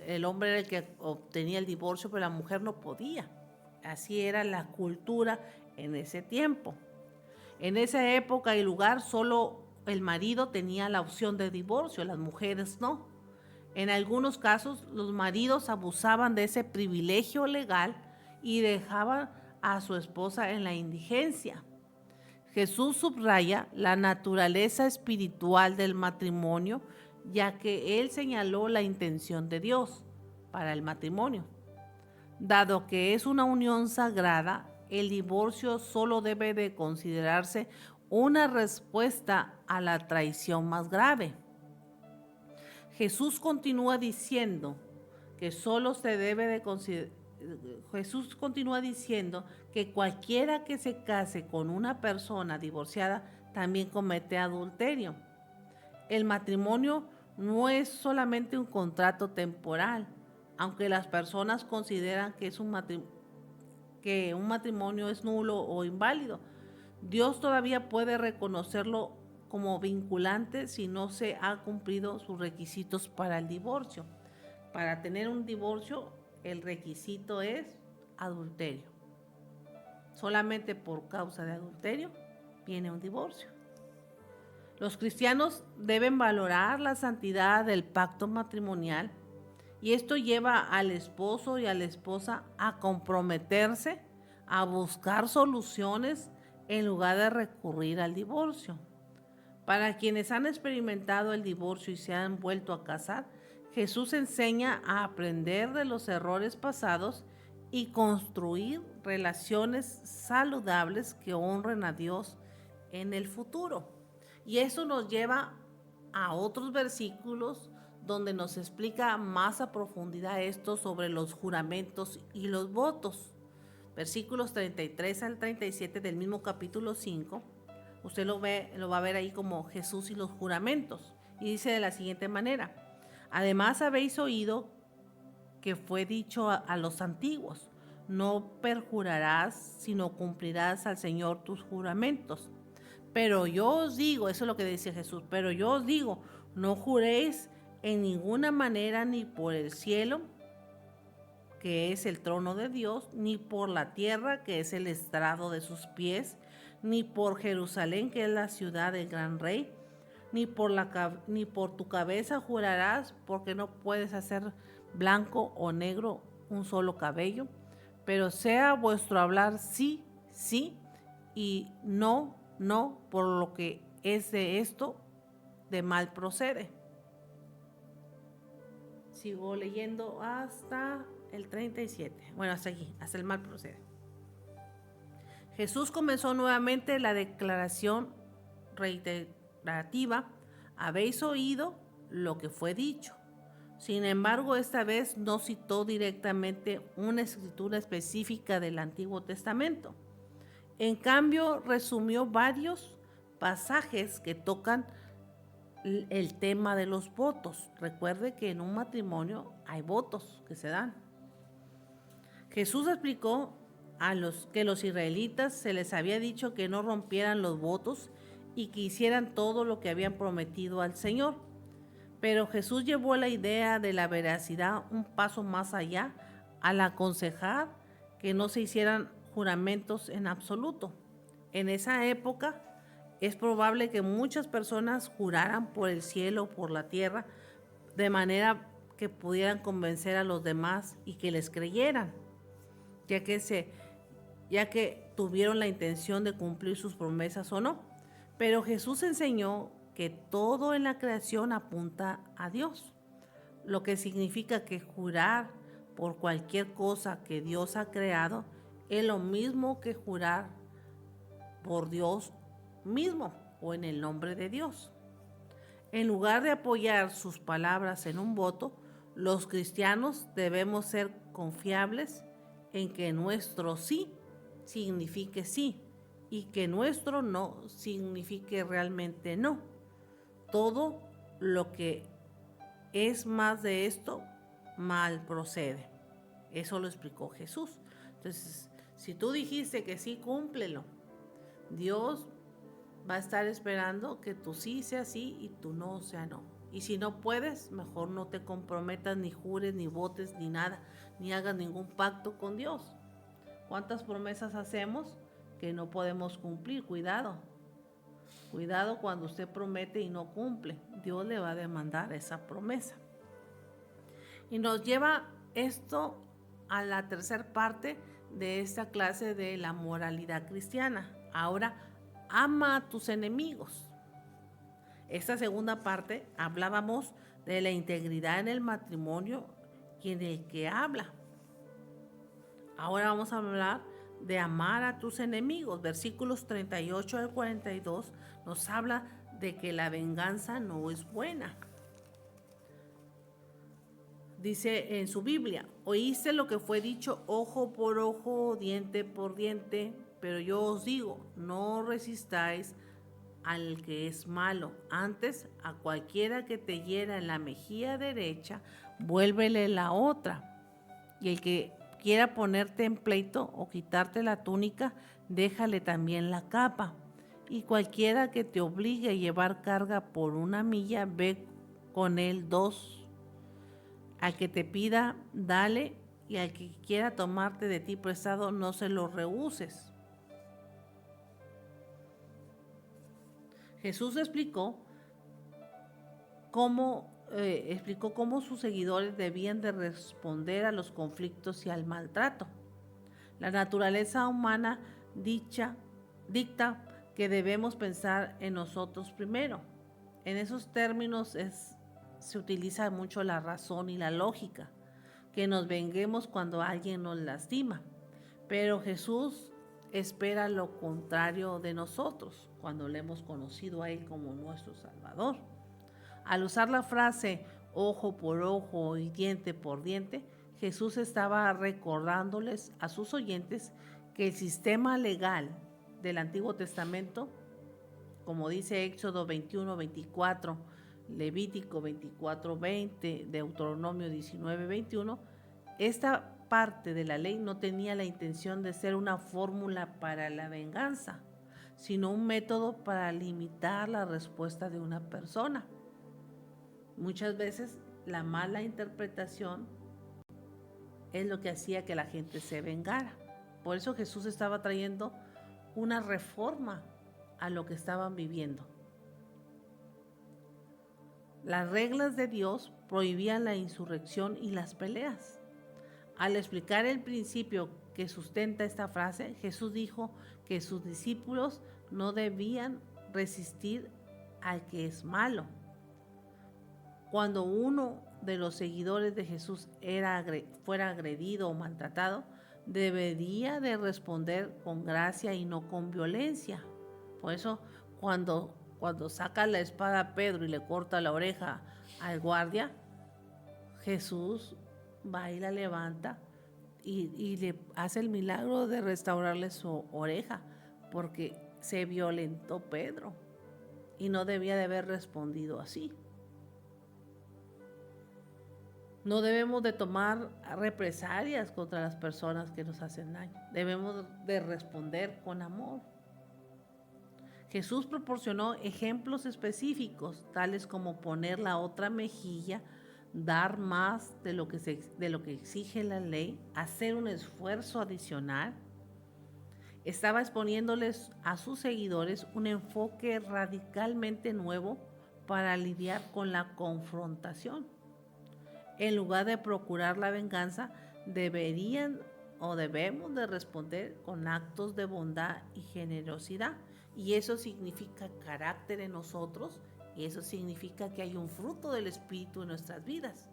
Speaker 2: el hombre era el que obtenía el divorcio, pero la mujer no podía. Así era la cultura en ese tiempo. En esa época y lugar, solo el marido tenía la opción de divorcio, las mujeres no. En algunos casos, los maridos abusaban de ese privilegio legal y dejaban a su esposa en la indigencia. Jesús subraya la naturaleza espiritual del matrimonio, ya que él señaló la intención de Dios para el matrimonio. Dado que es una unión sagrada, el divorcio solo debe de considerarse una respuesta a la traición más grave. Jesús continúa diciendo que Jesús continúa diciendo que cualquiera que se case con una persona divorciada también comete adulterio. El matrimonio no es solamente un contrato temporal, aunque las personas consideran que un matrimonio es nulo o inválido. Dios todavía puede reconocerlo como vinculante si no se ha cumplido sus requisitos para el divorcio. Para tener un divorcio, el requisito es adulterio. Solamente por causa de adulterio viene un divorcio. Los cristianos deben valorar la santidad del pacto matrimonial y esto lleva al esposo y a la esposa a comprometerse a buscar soluciones en lugar de recurrir al divorcio. Para quienes han experimentado el divorcio y se han vuelto a casar, Jesús enseña a aprender de los errores pasados y construir relaciones saludables que honren a Dios en el futuro. Y eso nos lleva a otros versículos donde nos explica más a profundidad esto sobre los juramentos y los votos. Versículos 33 al 37 del mismo capítulo 5. Usted lo va a ver ahí como Jesús y los juramentos. Y dice de la siguiente manera: además habéis oído que fue dicho a los antiguos, no perjurarás, sino cumplirás al Señor tus juramentos. Pero yo os digo, eso es lo que dice Jesús, pero yo os digo, no juréis en ninguna manera ni por el cielo, que es el trono de Dios, ni por la tierra, que es el estrado de sus pies, ni por Jerusalén, que es la ciudad del gran rey, ni por tu cabeza jurarás, porque no puedes hacer blanco o negro un solo cabello, pero sea vuestro hablar sí, sí, y no, no, por lo que es de esto de mal procede. Sigo leyendo hasta el 37. Bueno, hasta aquí, hasta el mal procede. Jesús comenzó nuevamente la declaración reiterativa: habéis oído lo que fue dicho. Sin embargo, esta vez no citó directamente una escritura específica del Antiguo Testamento. En cambio, resumió varios pasajes que tocan el tema de los votos. Recuerde que en un matrimonio hay votos que se dan. Jesús explicó que los israelitas se les había dicho que no rompieran los votos y que hicieran todo lo que habían prometido al Señor. Pero Jesús llevó la idea de la veracidad un paso más allá al aconsejar que no se hicieran juramentos en absoluto. En esa época es probable que muchas personas juraran por el cielo o por la tierra de manera que pudieran convencer a los demás y que les creyeran, ya que tuvieron la intención de cumplir sus promesas o no. Pero Jesús enseñó que todo en la creación apunta a Dios, lo que significa que jurar por cualquier cosa que Dios ha creado es lo mismo que jurar por Dios mismo o en el nombre de Dios. En lugar de apoyar sus palabras en un voto, los cristianos debemos ser confiables en que nuestro sí signifique sí y que nuestro no signifique realmente no. Todo lo que es más de esto, mal procede. Eso lo explicó Jesús. Entonces, si tú dijiste que sí, cúmplelo. Dios va a estar esperando que tu sí sea sí y tu no sea no. Y si no puedes, mejor no te comprometas, ni jures, ni votes, ni nada, ni hagas ningún pacto con Dios. ¿Cuántas promesas hacemos que no podemos cumplir? Cuidado cuando usted promete y no cumple. Dios le va a demandar esa promesa. Y nos lleva esto a la tercera parte de esta clase de la moralidad cristiana. Ahora, ama a tus enemigos. Esta segunda parte hablábamos de la integridad en el matrimonio y en el que habla. Ahora vamos a hablar de amar a tus enemigos. Versículos 38 al 42 nos habla de que la venganza no es buena. Dice en su Biblia: oíste lo que fue dicho, ojo por ojo, diente por diente, pero yo os digo, no resistáis al que es malo. Antes, a cualquiera que te hiera en la mejilla derecha, vuélvele la otra. Y el que quiera ponerte en pleito o quitarte la túnica, déjale también la capa. Y cualquiera que te obligue a llevar carga por 1 milla, ve con él 2. Al que te pida, dale, y al que quiera tomarte de ti prestado, no se lo rehuses. Jesús explicó cómo sus seguidores debían de responder a los conflictos y al maltrato. La naturaleza humana dicta que debemos pensar en nosotros primero. En esos términos se utiliza mucho la razón y la lógica, que nos venguemos cuando alguien nos lastima. Pero Jesús espera lo contrario de nosotros cuando le hemos conocido a Él como nuestro Salvador. Al usar la frase ojo por ojo y diente por diente, Jesús estaba recordándoles a sus oyentes que el sistema legal del Antiguo Testamento, como dice Éxodo 21:24, Levítico 24:20, Deuteronomio 19:21, esta parte de la ley no tenía la intención de ser una fórmula para la venganza, sino un método para limitar la respuesta de una persona. Muchas veces la mala interpretación es lo que hacía que la gente se vengara. Por eso Jesús estaba trayendo una reforma a lo que estaban viviendo. Las reglas de Dios prohibían la insurrección y las peleas. Al explicar el principio que sustenta esta frase, Jesús dijo que sus discípulos no debían resistir al que es malo. Cuando uno de los seguidores de Jesús fuera agredido o maltratado, debería de responder con gracia y no con violencia. Por eso, cuando saca la espada Pedro y le corta la oreja al guardia, Jesús va y la levanta y le hace el milagro de restaurarle su oreja, porque se violentó Pedro. y no debía de haber respondido así. No debemos de tomar represalias contra las personas que nos hacen daño. Debemos de responder con amor. Jesús proporcionó ejemplos específicos, tales como poner la otra mejilla, dar más de lo que exige la ley, hacer un esfuerzo adicional. Estaba exponiéndoles a sus seguidores un enfoque radicalmente nuevo para lidiar con la confrontación. En lugar de procurar la venganza, debemos de responder con actos de bondad y generosidad. Y eso significa carácter en nosotros, y eso significa que hay un fruto del Espíritu en nuestras vidas.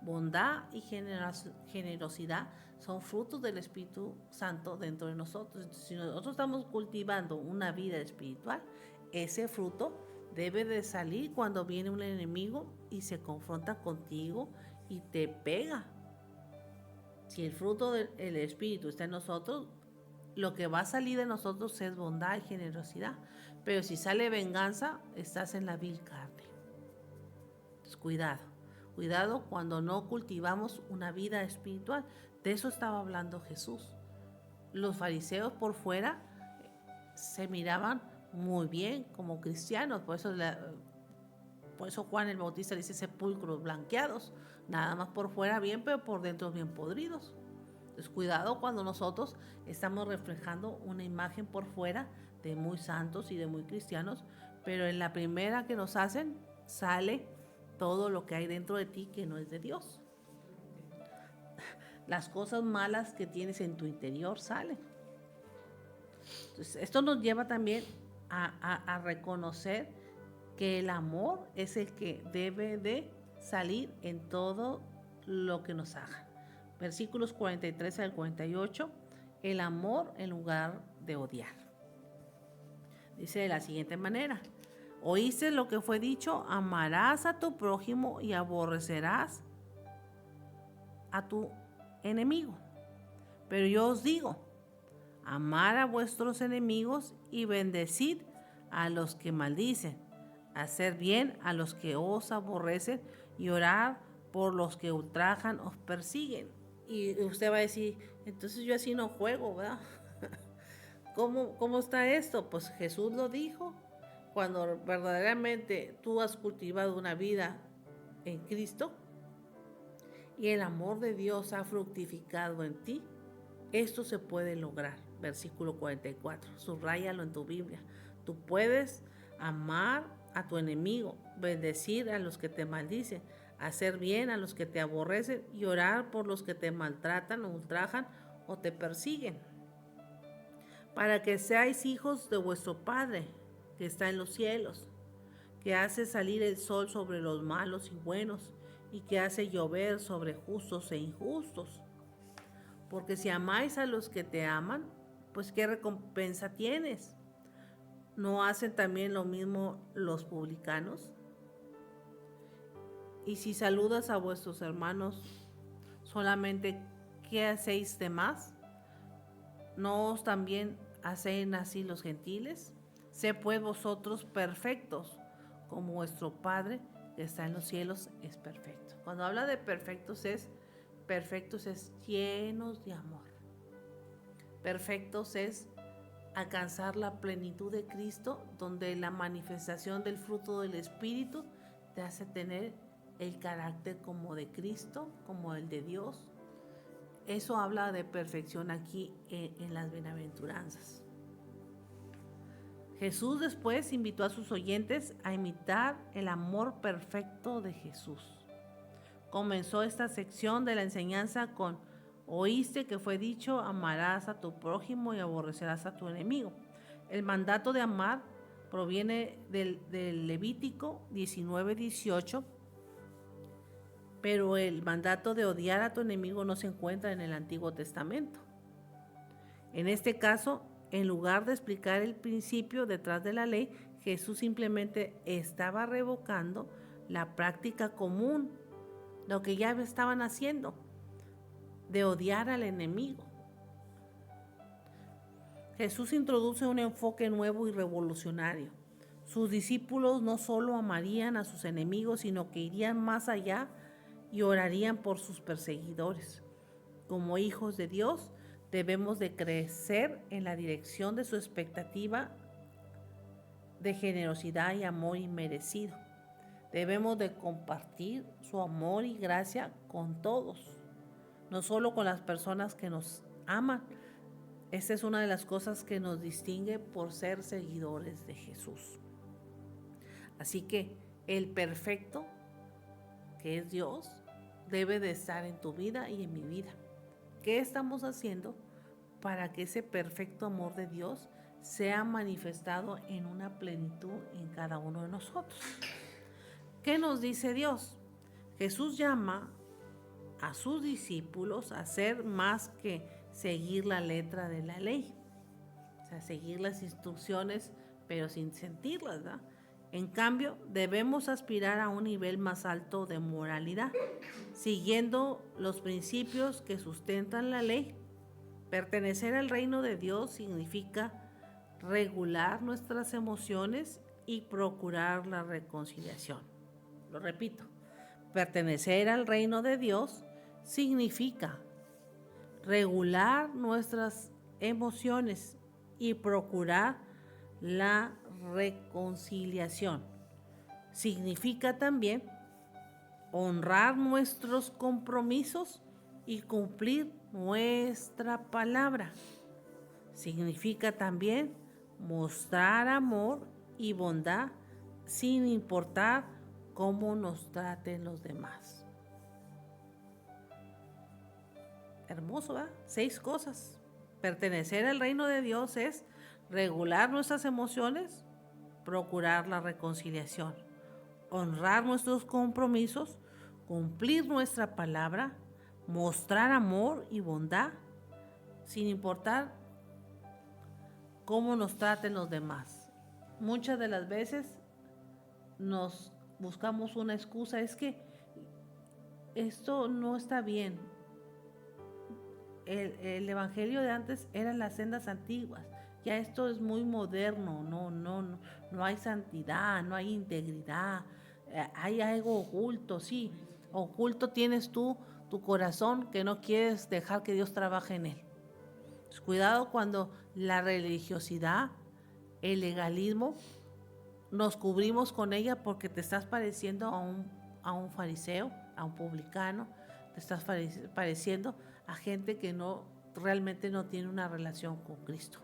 Speaker 2: Bondad y generosidad son frutos del Espíritu Santo dentro de nosotros. Entonces, si nosotros estamos cultivando una vida espiritual, ese fruto debe de salir cuando viene un enemigo y se confronta contigo y te pega. Si el fruto del Espíritu está en nosotros, lo que va a salir de nosotros es bondad y generosidad. Pero si sale venganza, estás en la vil carne. Entonces, cuidado cuando no cultivamos una vida espiritual. De eso estaba hablando Jesús. Los fariseos por fuera se miraban muy bien como cristianos, por eso Juan el Bautista dice sepulcros blanqueados, nada más por fuera bien, pero por dentro bien podridos. Entonces, cuidado cuando nosotros estamos reflejando una imagen por fuera de muy santos y de muy cristianos, pero en la primera que nos hacen sale todo lo que hay dentro de ti que no es de Dios. Las cosas malas que tienes en tu interior salen. Entonces, esto nos lleva también a reconocer que el amor es el que debe de salir en todo lo que nos haga. Versículos 43 al 48, el amor en lugar de odiar. Dice de la siguiente manera: oíste lo que fue dicho, amarás a tu prójimo y aborrecerás a tu enemigo. Pero yo os digo, amar a vuestros enemigos y bendecid a los que maldicen, hacer bien a los que os aborrecen y orar por los que ultrajan os persiguen. Y usted va a decir, entonces yo así no juego, ¿verdad? ¿Cómo está esto? Pues Jesús lo dijo. Cuando verdaderamente tú has cultivado una vida en Cristo y el amor de Dios ha fructificado en ti, esto se puede lograr. Versículo 44, subráyalo en tu Biblia. Tú puedes amar a tu enemigo, bendecir a los que te maldicen, hacer bien a los que te aborrecen y orar por los que te maltratan o ultrajan o te persiguen, para que seáis hijos de vuestro Padre que está en los cielos, que hace salir el sol sobre los malos y buenos y que hace llover sobre justos e injustos. Porque si amáis a los que te aman, pues ¿qué recompensa tienes? ¿No hacen también lo mismo los publicanos? Y si saludas a vuestros hermanos solamente, ¿qué hacéis de más? ¿No os también hacen así los gentiles? Sé pues vosotros perfectos, como vuestro Padre que está en los cielos es perfecto. Cuando habla de perfectos es llenos de amor. Perfectos es alcanzar la plenitud de Cristo, donde la manifestación del fruto del Espíritu te hace tener el carácter como de Cristo, como el de Dios. Eso habla de perfección aquí en las bienaventuranzas. Jesús después invitó a sus oyentes a imitar el amor perfecto de Jesús. Comenzó esta sección de la enseñanza con: oíste que fue dicho, amarás a tu prójimo y aborrecerás a tu enemigo. El mandato de amar proviene del Levítico 19:18, pero el mandato de odiar a tu enemigo no se encuentra en el Antiguo Testamento. En este caso, en lugar de explicar el principio detrás de la ley, Jesús simplemente estaba revocando la práctica común, lo que ya estaban haciendo, de odiar al enemigo. Jesús introduce un enfoque nuevo y revolucionario. Sus discípulos no solo amarían a sus enemigos, sino que irían más allá y orarían por sus perseguidores. Como hijos de Dios, debemos de crecer en la dirección de su expectativa de generosidad y amor inmerecido. Debemos de compartir su amor y gracia con todos, no solo con las personas que nos aman. Esta es una de las cosas que nos distingue por ser seguidores de Jesús. Así que el perfecto, que es Dios, debe de estar en tu vida y en mi vida. ¿Qué estamos haciendo para que ese perfecto amor de Dios sea manifestado en una plenitud en cada uno de nosotros? ¿Qué nos dice Dios? Jesús llama a sus discípulos a hacer más que seguir la letra de la ley, o sea, seguir las instrucciones, pero sin sentirlas, ¿verdad? En cambio, debemos aspirar a un nivel más alto de moralidad, siguiendo los principios que sustentan la ley. Pertenecer al reino de Dios significa regular nuestras emociones y procurar la reconciliación. Lo repito, pertenecer al reino de Dios significa regular nuestras emociones y procurar la reconciliación. Significa también honrar nuestros compromisos y cumplir nuestra palabra. Significa también mostrar amor y bondad sin importar cómo nos traten los demás. Hermoso, ¿verdad? 6 cosas. Pertenecer al reino de Dios es regular nuestras emociones, procurar la reconciliación, honrar nuestros compromisos, cumplir nuestra palabra, mostrar amor y bondad, sin importar cómo nos traten los demás. Muchas de las veces nos buscamos una excusa, es que esto no está bien. El evangelio de antes eran las sendas antiguas. Ya esto es muy moderno, no hay santidad, no hay integridad, hay algo oculto, sí, oculto tienes tú, tu corazón, que no quieres dejar que Dios trabaje en él. Pues cuidado cuando la religiosidad, el legalismo, nos cubrimos con ella porque te estás pareciendo a un fariseo, a un publicano, te estás pareciendo a gente que realmente no tiene una relación con Cristo.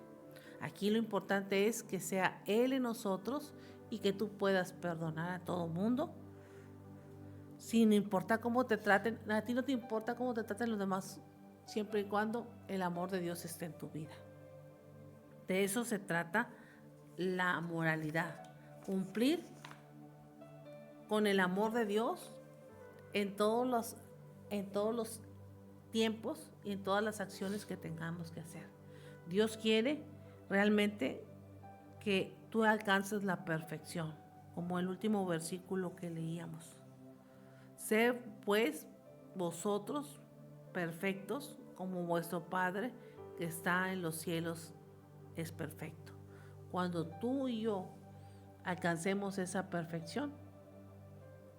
Speaker 2: Aquí lo importante es que sea Él en nosotros y que tú puedas perdonar a todo mundo, sin importar cómo te traten. A ti no te importa cómo te traten los demás, siempre y cuando el amor de Dios esté en tu vida. De eso se trata la moralidad. Cumplir con el amor de Dios en todos los tiempos y en todas las acciones que tengamos que hacer. Dios quiere realmente que tú alcances la perfección, como el último versículo que leíamos. Sed pues vosotros perfectos como vuestro Padre que está en los cielos es perfecto. Cuando tú y yo alcancemos esa perfección,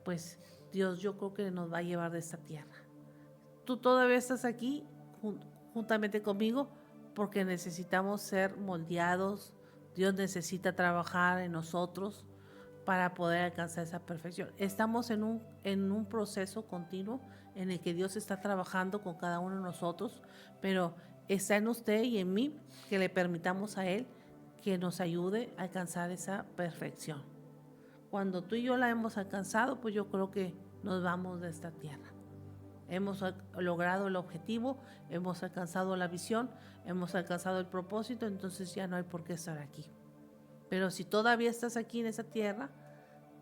Speaker 2: pues Dios, yo creo que nos va a llevar de esta tierra. Tú todavía estás aquí juntamente conmigo porque necesitamos ser moldeados. Dios necesita trabajar en nosotros para poder alcanzar esa perfección. Estamos en un proceso continuo en el que Dios está trabajando con cada uno de nosotros, pero está en usted y en mí que le permitamos a Él que nos ayude a alcanzar esa perfección. Cuando tú y yo la hemos alcanzado, pues yo creo que nos vamos de esta tierra. Hemos logrado el objetivo, hemos alcanzado la visión, hemos alcanzado el propósito, entonces ya no hay por qué estar aquí. Pero si todavía estás aquí en esa tierra,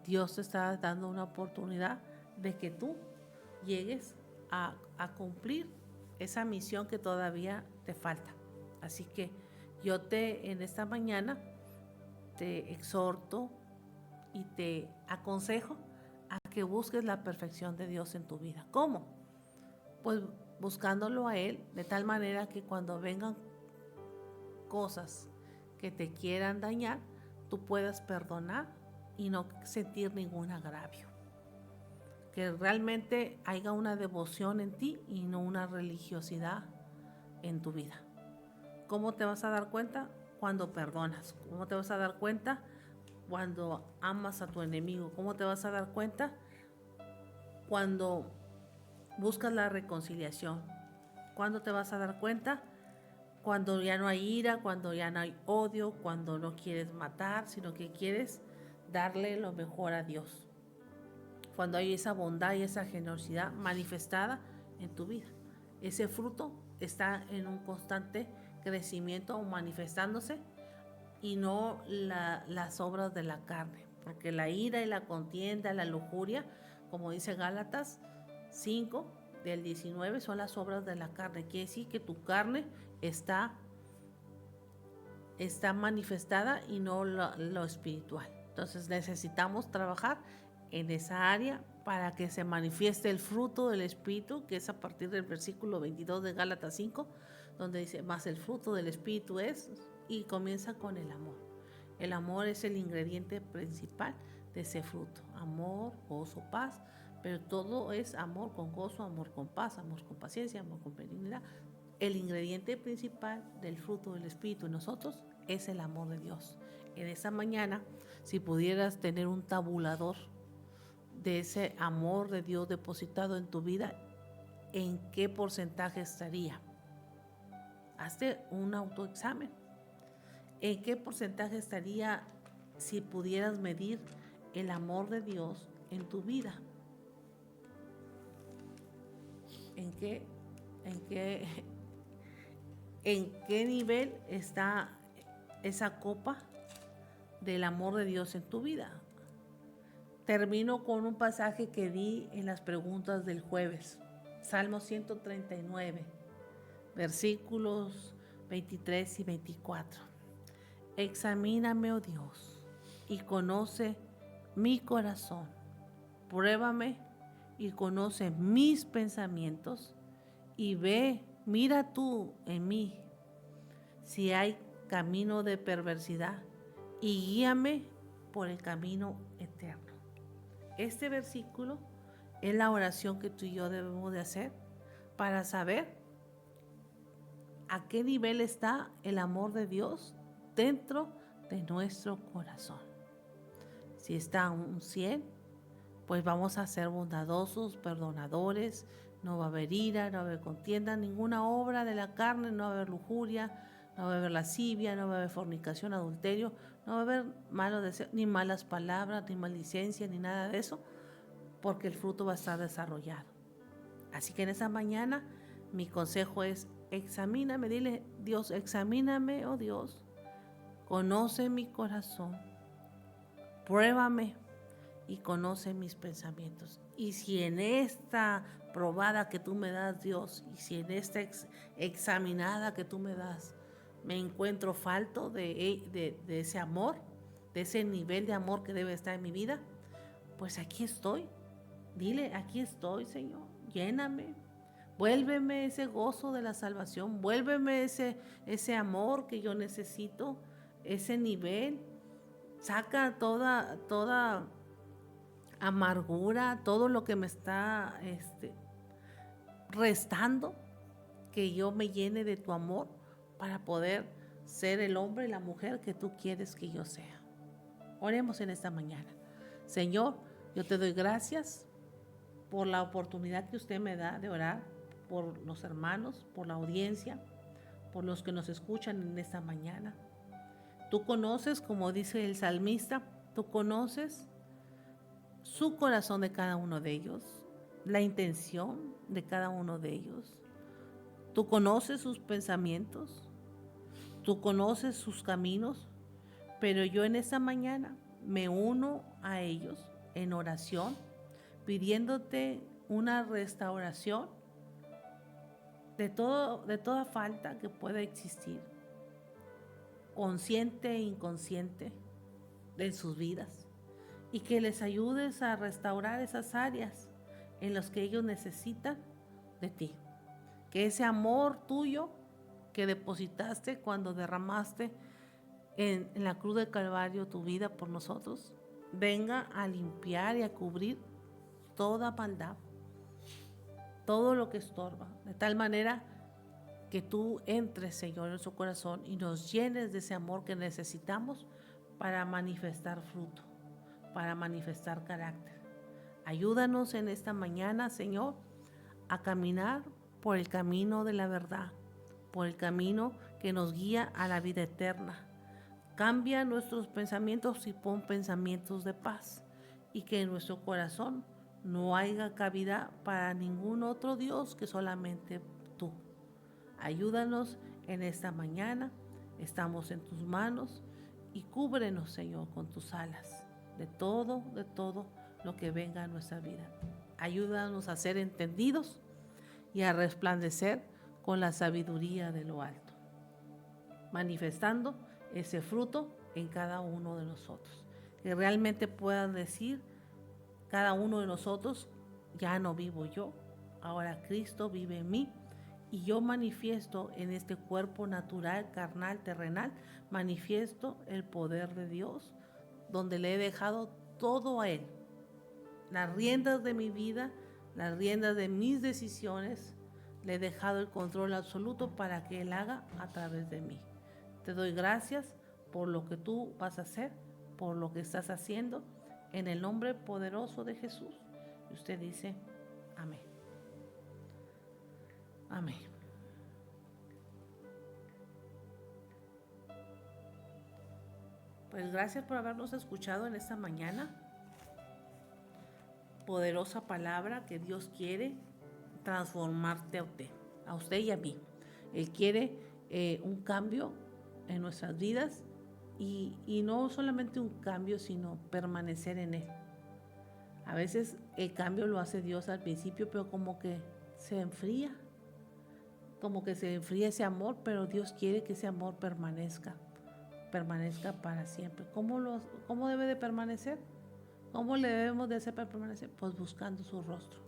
Speaker 2: Dios te está dando una oportunidad de que tú llegues a cumplir esa misión que todavía te falta. Así que yo en esta mañana te exhorto y te aconsejo a que busques la perfección de Dios en tu vida. ¿Cómo? Pues buscándolo a Él de tal manera que cuando vengan cosas que te quieran dañar, tú puedas perdonar y no sentir ningún agravio. Que realmente haya una devoción en ti y no una religiosidad en tu vida. ¿Cómo te vas a dar cuenta? Cuando perdonas. ¿Cómo te vas a dar cuenta? Cuando amas a tu enemigo. ¿Cómo te vas a dar cuenta? Cuando buscas la reconciliación. ¿Cuándo te vas a dar cuenta? Cuando ya no hay ira, cuando ya no hay odio, cuando no quieres matar, sino que quieres darle lo mejor a Dios. Cuando hay esa bondad y esa generosidad manifestada en tu vida. Ese fruto está en un constante crecimiento o manifestándose y no las obras de la carne. Porque la ira y la contienda, la lujuria, como dice Gálatas 5, del 19, son las obras de la carne. Quiere decir que tu carne está manifestada y no lo espiritual. Entonces necesitamos trabajar en esa área para que se manifieste el fruto del Espíritu, que es a partir del versículo 22 de Gálatas 5, donde dice, más el fruto del Espíritu es, y comienza con el amor. El amor es el ingrediente principal de ese fruto. Amor, gozo, paz, pero todo es amor con gozo, amor con paz, amor con paciencia, amor con benignidad. El ingrediente principal del fruto del Espíritu en nosotros es el amor de Dios. En esa mañana, si pudieras tener un tabulador de ese amor de Dios depositado en tu vida, ¿en qué porcentaje estaría? Hazte un autoexamen. ¿En qué porcentaje estaría si pudieras medir el amor de Dios en tu vida? ¿En qué nivel está esa copa del amor de Dios en tu vida? Termino con un pasaje que di en las preguntas del jueves. Salmo 139, versículos 23 y 24. Examíname, oh Dios, y conoce mi corazón. Pruébame y conoce mis pensamientos y mira tú en mí si hay camino de perversidad y guíame por el camino eterno. Este versículo es la oración que tú y yo debemos de hacer para saber a qué nivel está el amor de Dios dentro de nuestro corazón. Si está a un 100, pues vamos a ser bondadosos, perdonadores, no va a haber ira, no va a haber contienda, ninguna obra de la carne, no va a haber lujuria, no va a haber lascivia, no va a haber fornicación, adulterio, no va a haber malos deseos, ni malas palabras, ni maldicencia, ni nada de eso, porque el fruto va a estar desarrollado. Así que en esa mañana mi consejo es, examíname, dile, Dios, examíname, oh Dios, conoce mi corazón, pruébame y conoce mis pensamientos. Y si en esta probada que tú me das, Dios, y si en esta examinada que tú me das, me encuentro falto de ese amor, de ese nivel de amor que debe estar en mi vida, pues aquí estoy. Dile, aquí estoy, Señor, lléname, vuélveme ese gozo de la salvación, vuélveme ese amor que yo necesito, ese nivel, saca toda amargura, todo lo que me está restando, que yo me llene de tu amor para poder ser el hombre y la mujer que tú quieres que yo sea. Oremos en esta mañana. Señor, yo te doy gracias por la oportunidad que usted me da de orar por los hermanos, por la audiencia, por los que nos escuchan en esta mañana. Tú conoces, como dice el salmista, tú conoces su corazón de cada uno de ellos, la intención de cada uno de ellos. Tú conoces sus pensamientos, tú conoces sus caminos, pero yo en esta mañana me uno a ellos en oración, pidiéndote una restauración de toda falta que pueda existir, consciente e inconsciente, de sus vidas, y que les ayudes a restaurar esas áreas en las que ellos necesitan de ti. Que ese amor tuyo que depositaste cuando derramaste en la cruz del Calvario tu vida por nosotros, venga a limpiar y a cubrir toda maldad, todo lo que estorba, de tal manera que tú entres, Señor, en su corazón y nos llenes de ese amor que necesitamos para manifestar fruto, para manifestar carácter. Ayúdanos en esta mañana, Señor, a caminar por el camino de la verdad, por el camino que nos guía a la vida eterna. Cambia nuestros pensamientos y pon pensamientos de paz, y que en nuestro corazón no haya cabida para ningún otro Dios que solamente tú. Ayúdanos en esta mañana, estamos en tus manos y cúbrenos, Señor, con tus alas de todo lo que venga a nuestra vida. Ayúdanos a ser entendidos y a resplandecer con la sabiduría de lo alto, manifestando ese fruto en cada uno de nosotros. Que realmente puedan decir cada uno de nosotros, ya no vivo yo, ahora Cristo vive en mí. Y yo manifiesto en este cuerpo natural, carnal, terrenal, manifiesto el poder de Dios, donde le he dejado todo a Él. Las riendas de mi vida, las riendas de mis decisiones, le he dejado el control absoluto para que Él haga a través de mí. Te doy gracias por lo que tú vas a hacer, por lo que estás haciendo, en el nombre poderoso de Jesús. Y usted dice, amén. Amén. Pues gracias por habernos escuchado en esta mañana. Poderosa palabra que Dios quiere transformarte a usted y a mí. Él quiere un cambio en nuestras vidas y no solamente un cambio, sino permanecer en Él. A veces el cambio lo hace Dios al principio, pero como que se enfría ese amor, pero Dios quiere que ese amor permanezca para siempre. ¿Cómo debe de permanecer? ¿Cómo le debemos de hacer para permanecer? Pues buscando su rostro.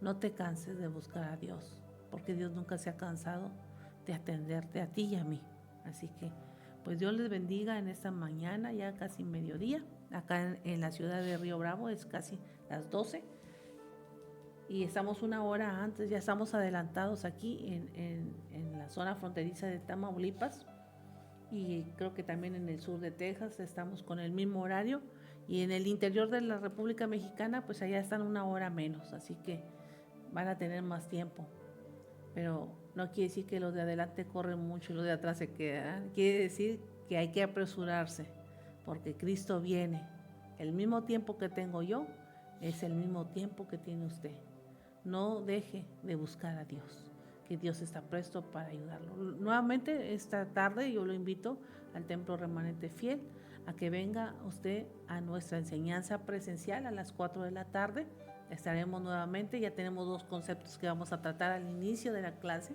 Speaker 2: No te canses de buscar a Dios, porque Dios nunca se ha cansado de atenderte a ti y a mí. Así que, pues Dios les bendiga en esta mañana, ya casi mediodía. Acá en la ciudad de Río Bravo es casi las 12. Y estamos una hora antes, ya estamos adelantados aquí en la zona fronteriza de Tamaulipas. Y creo que también en el sur de Texas estamos con el mismo horario. Y en el interior de la República Mexicana, pues allá están una hora menos. Así que van a tener más tiempo. Pero no quiere decir que los de adelante corren mucho y los de atrás se quedan. Quiere decir que hay que apresurarse, porque Cristo viene. El mismo tiempo que tengo yo es el mismo tiempo que tiene usted. No deje de buscar a Dios, que Dios está presto para ayudarlo. Nuevamente esta tarde yo lo invito al Templo Remanente Fiel a que venga usted a nuestra enseñanza presencial a las 4 de la tarde. Estaremos nuevamente, ya tenemos 2 conceptos que vamos a tratar al inicio de la clase,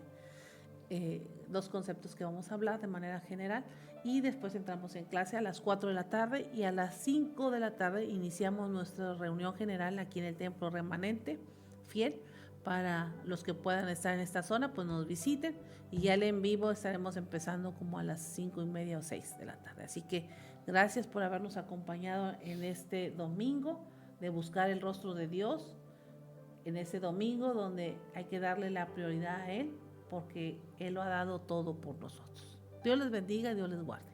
Speaker 2: 2 conceptos que vamos a hablar de manera general, y después entramos en clase a las 4 de la tarde y a las 5 de la tarde iniciamos nuestra reunión general aquí en el Templo Remanente Fiel. Para los que puedan estar en esta zona, pues nos visiten, y ya el en vivo estaremos empezando como a las 5:30 o 6 de la tarde. Así que gracias por habernos acompañado en este domingo de buscar el rostro de Dios, en ese domingo donde hay que darle la prioridad a Él, porque Él lo ha dado todo por nosotros. Dios les bendiga y Dios les guarde.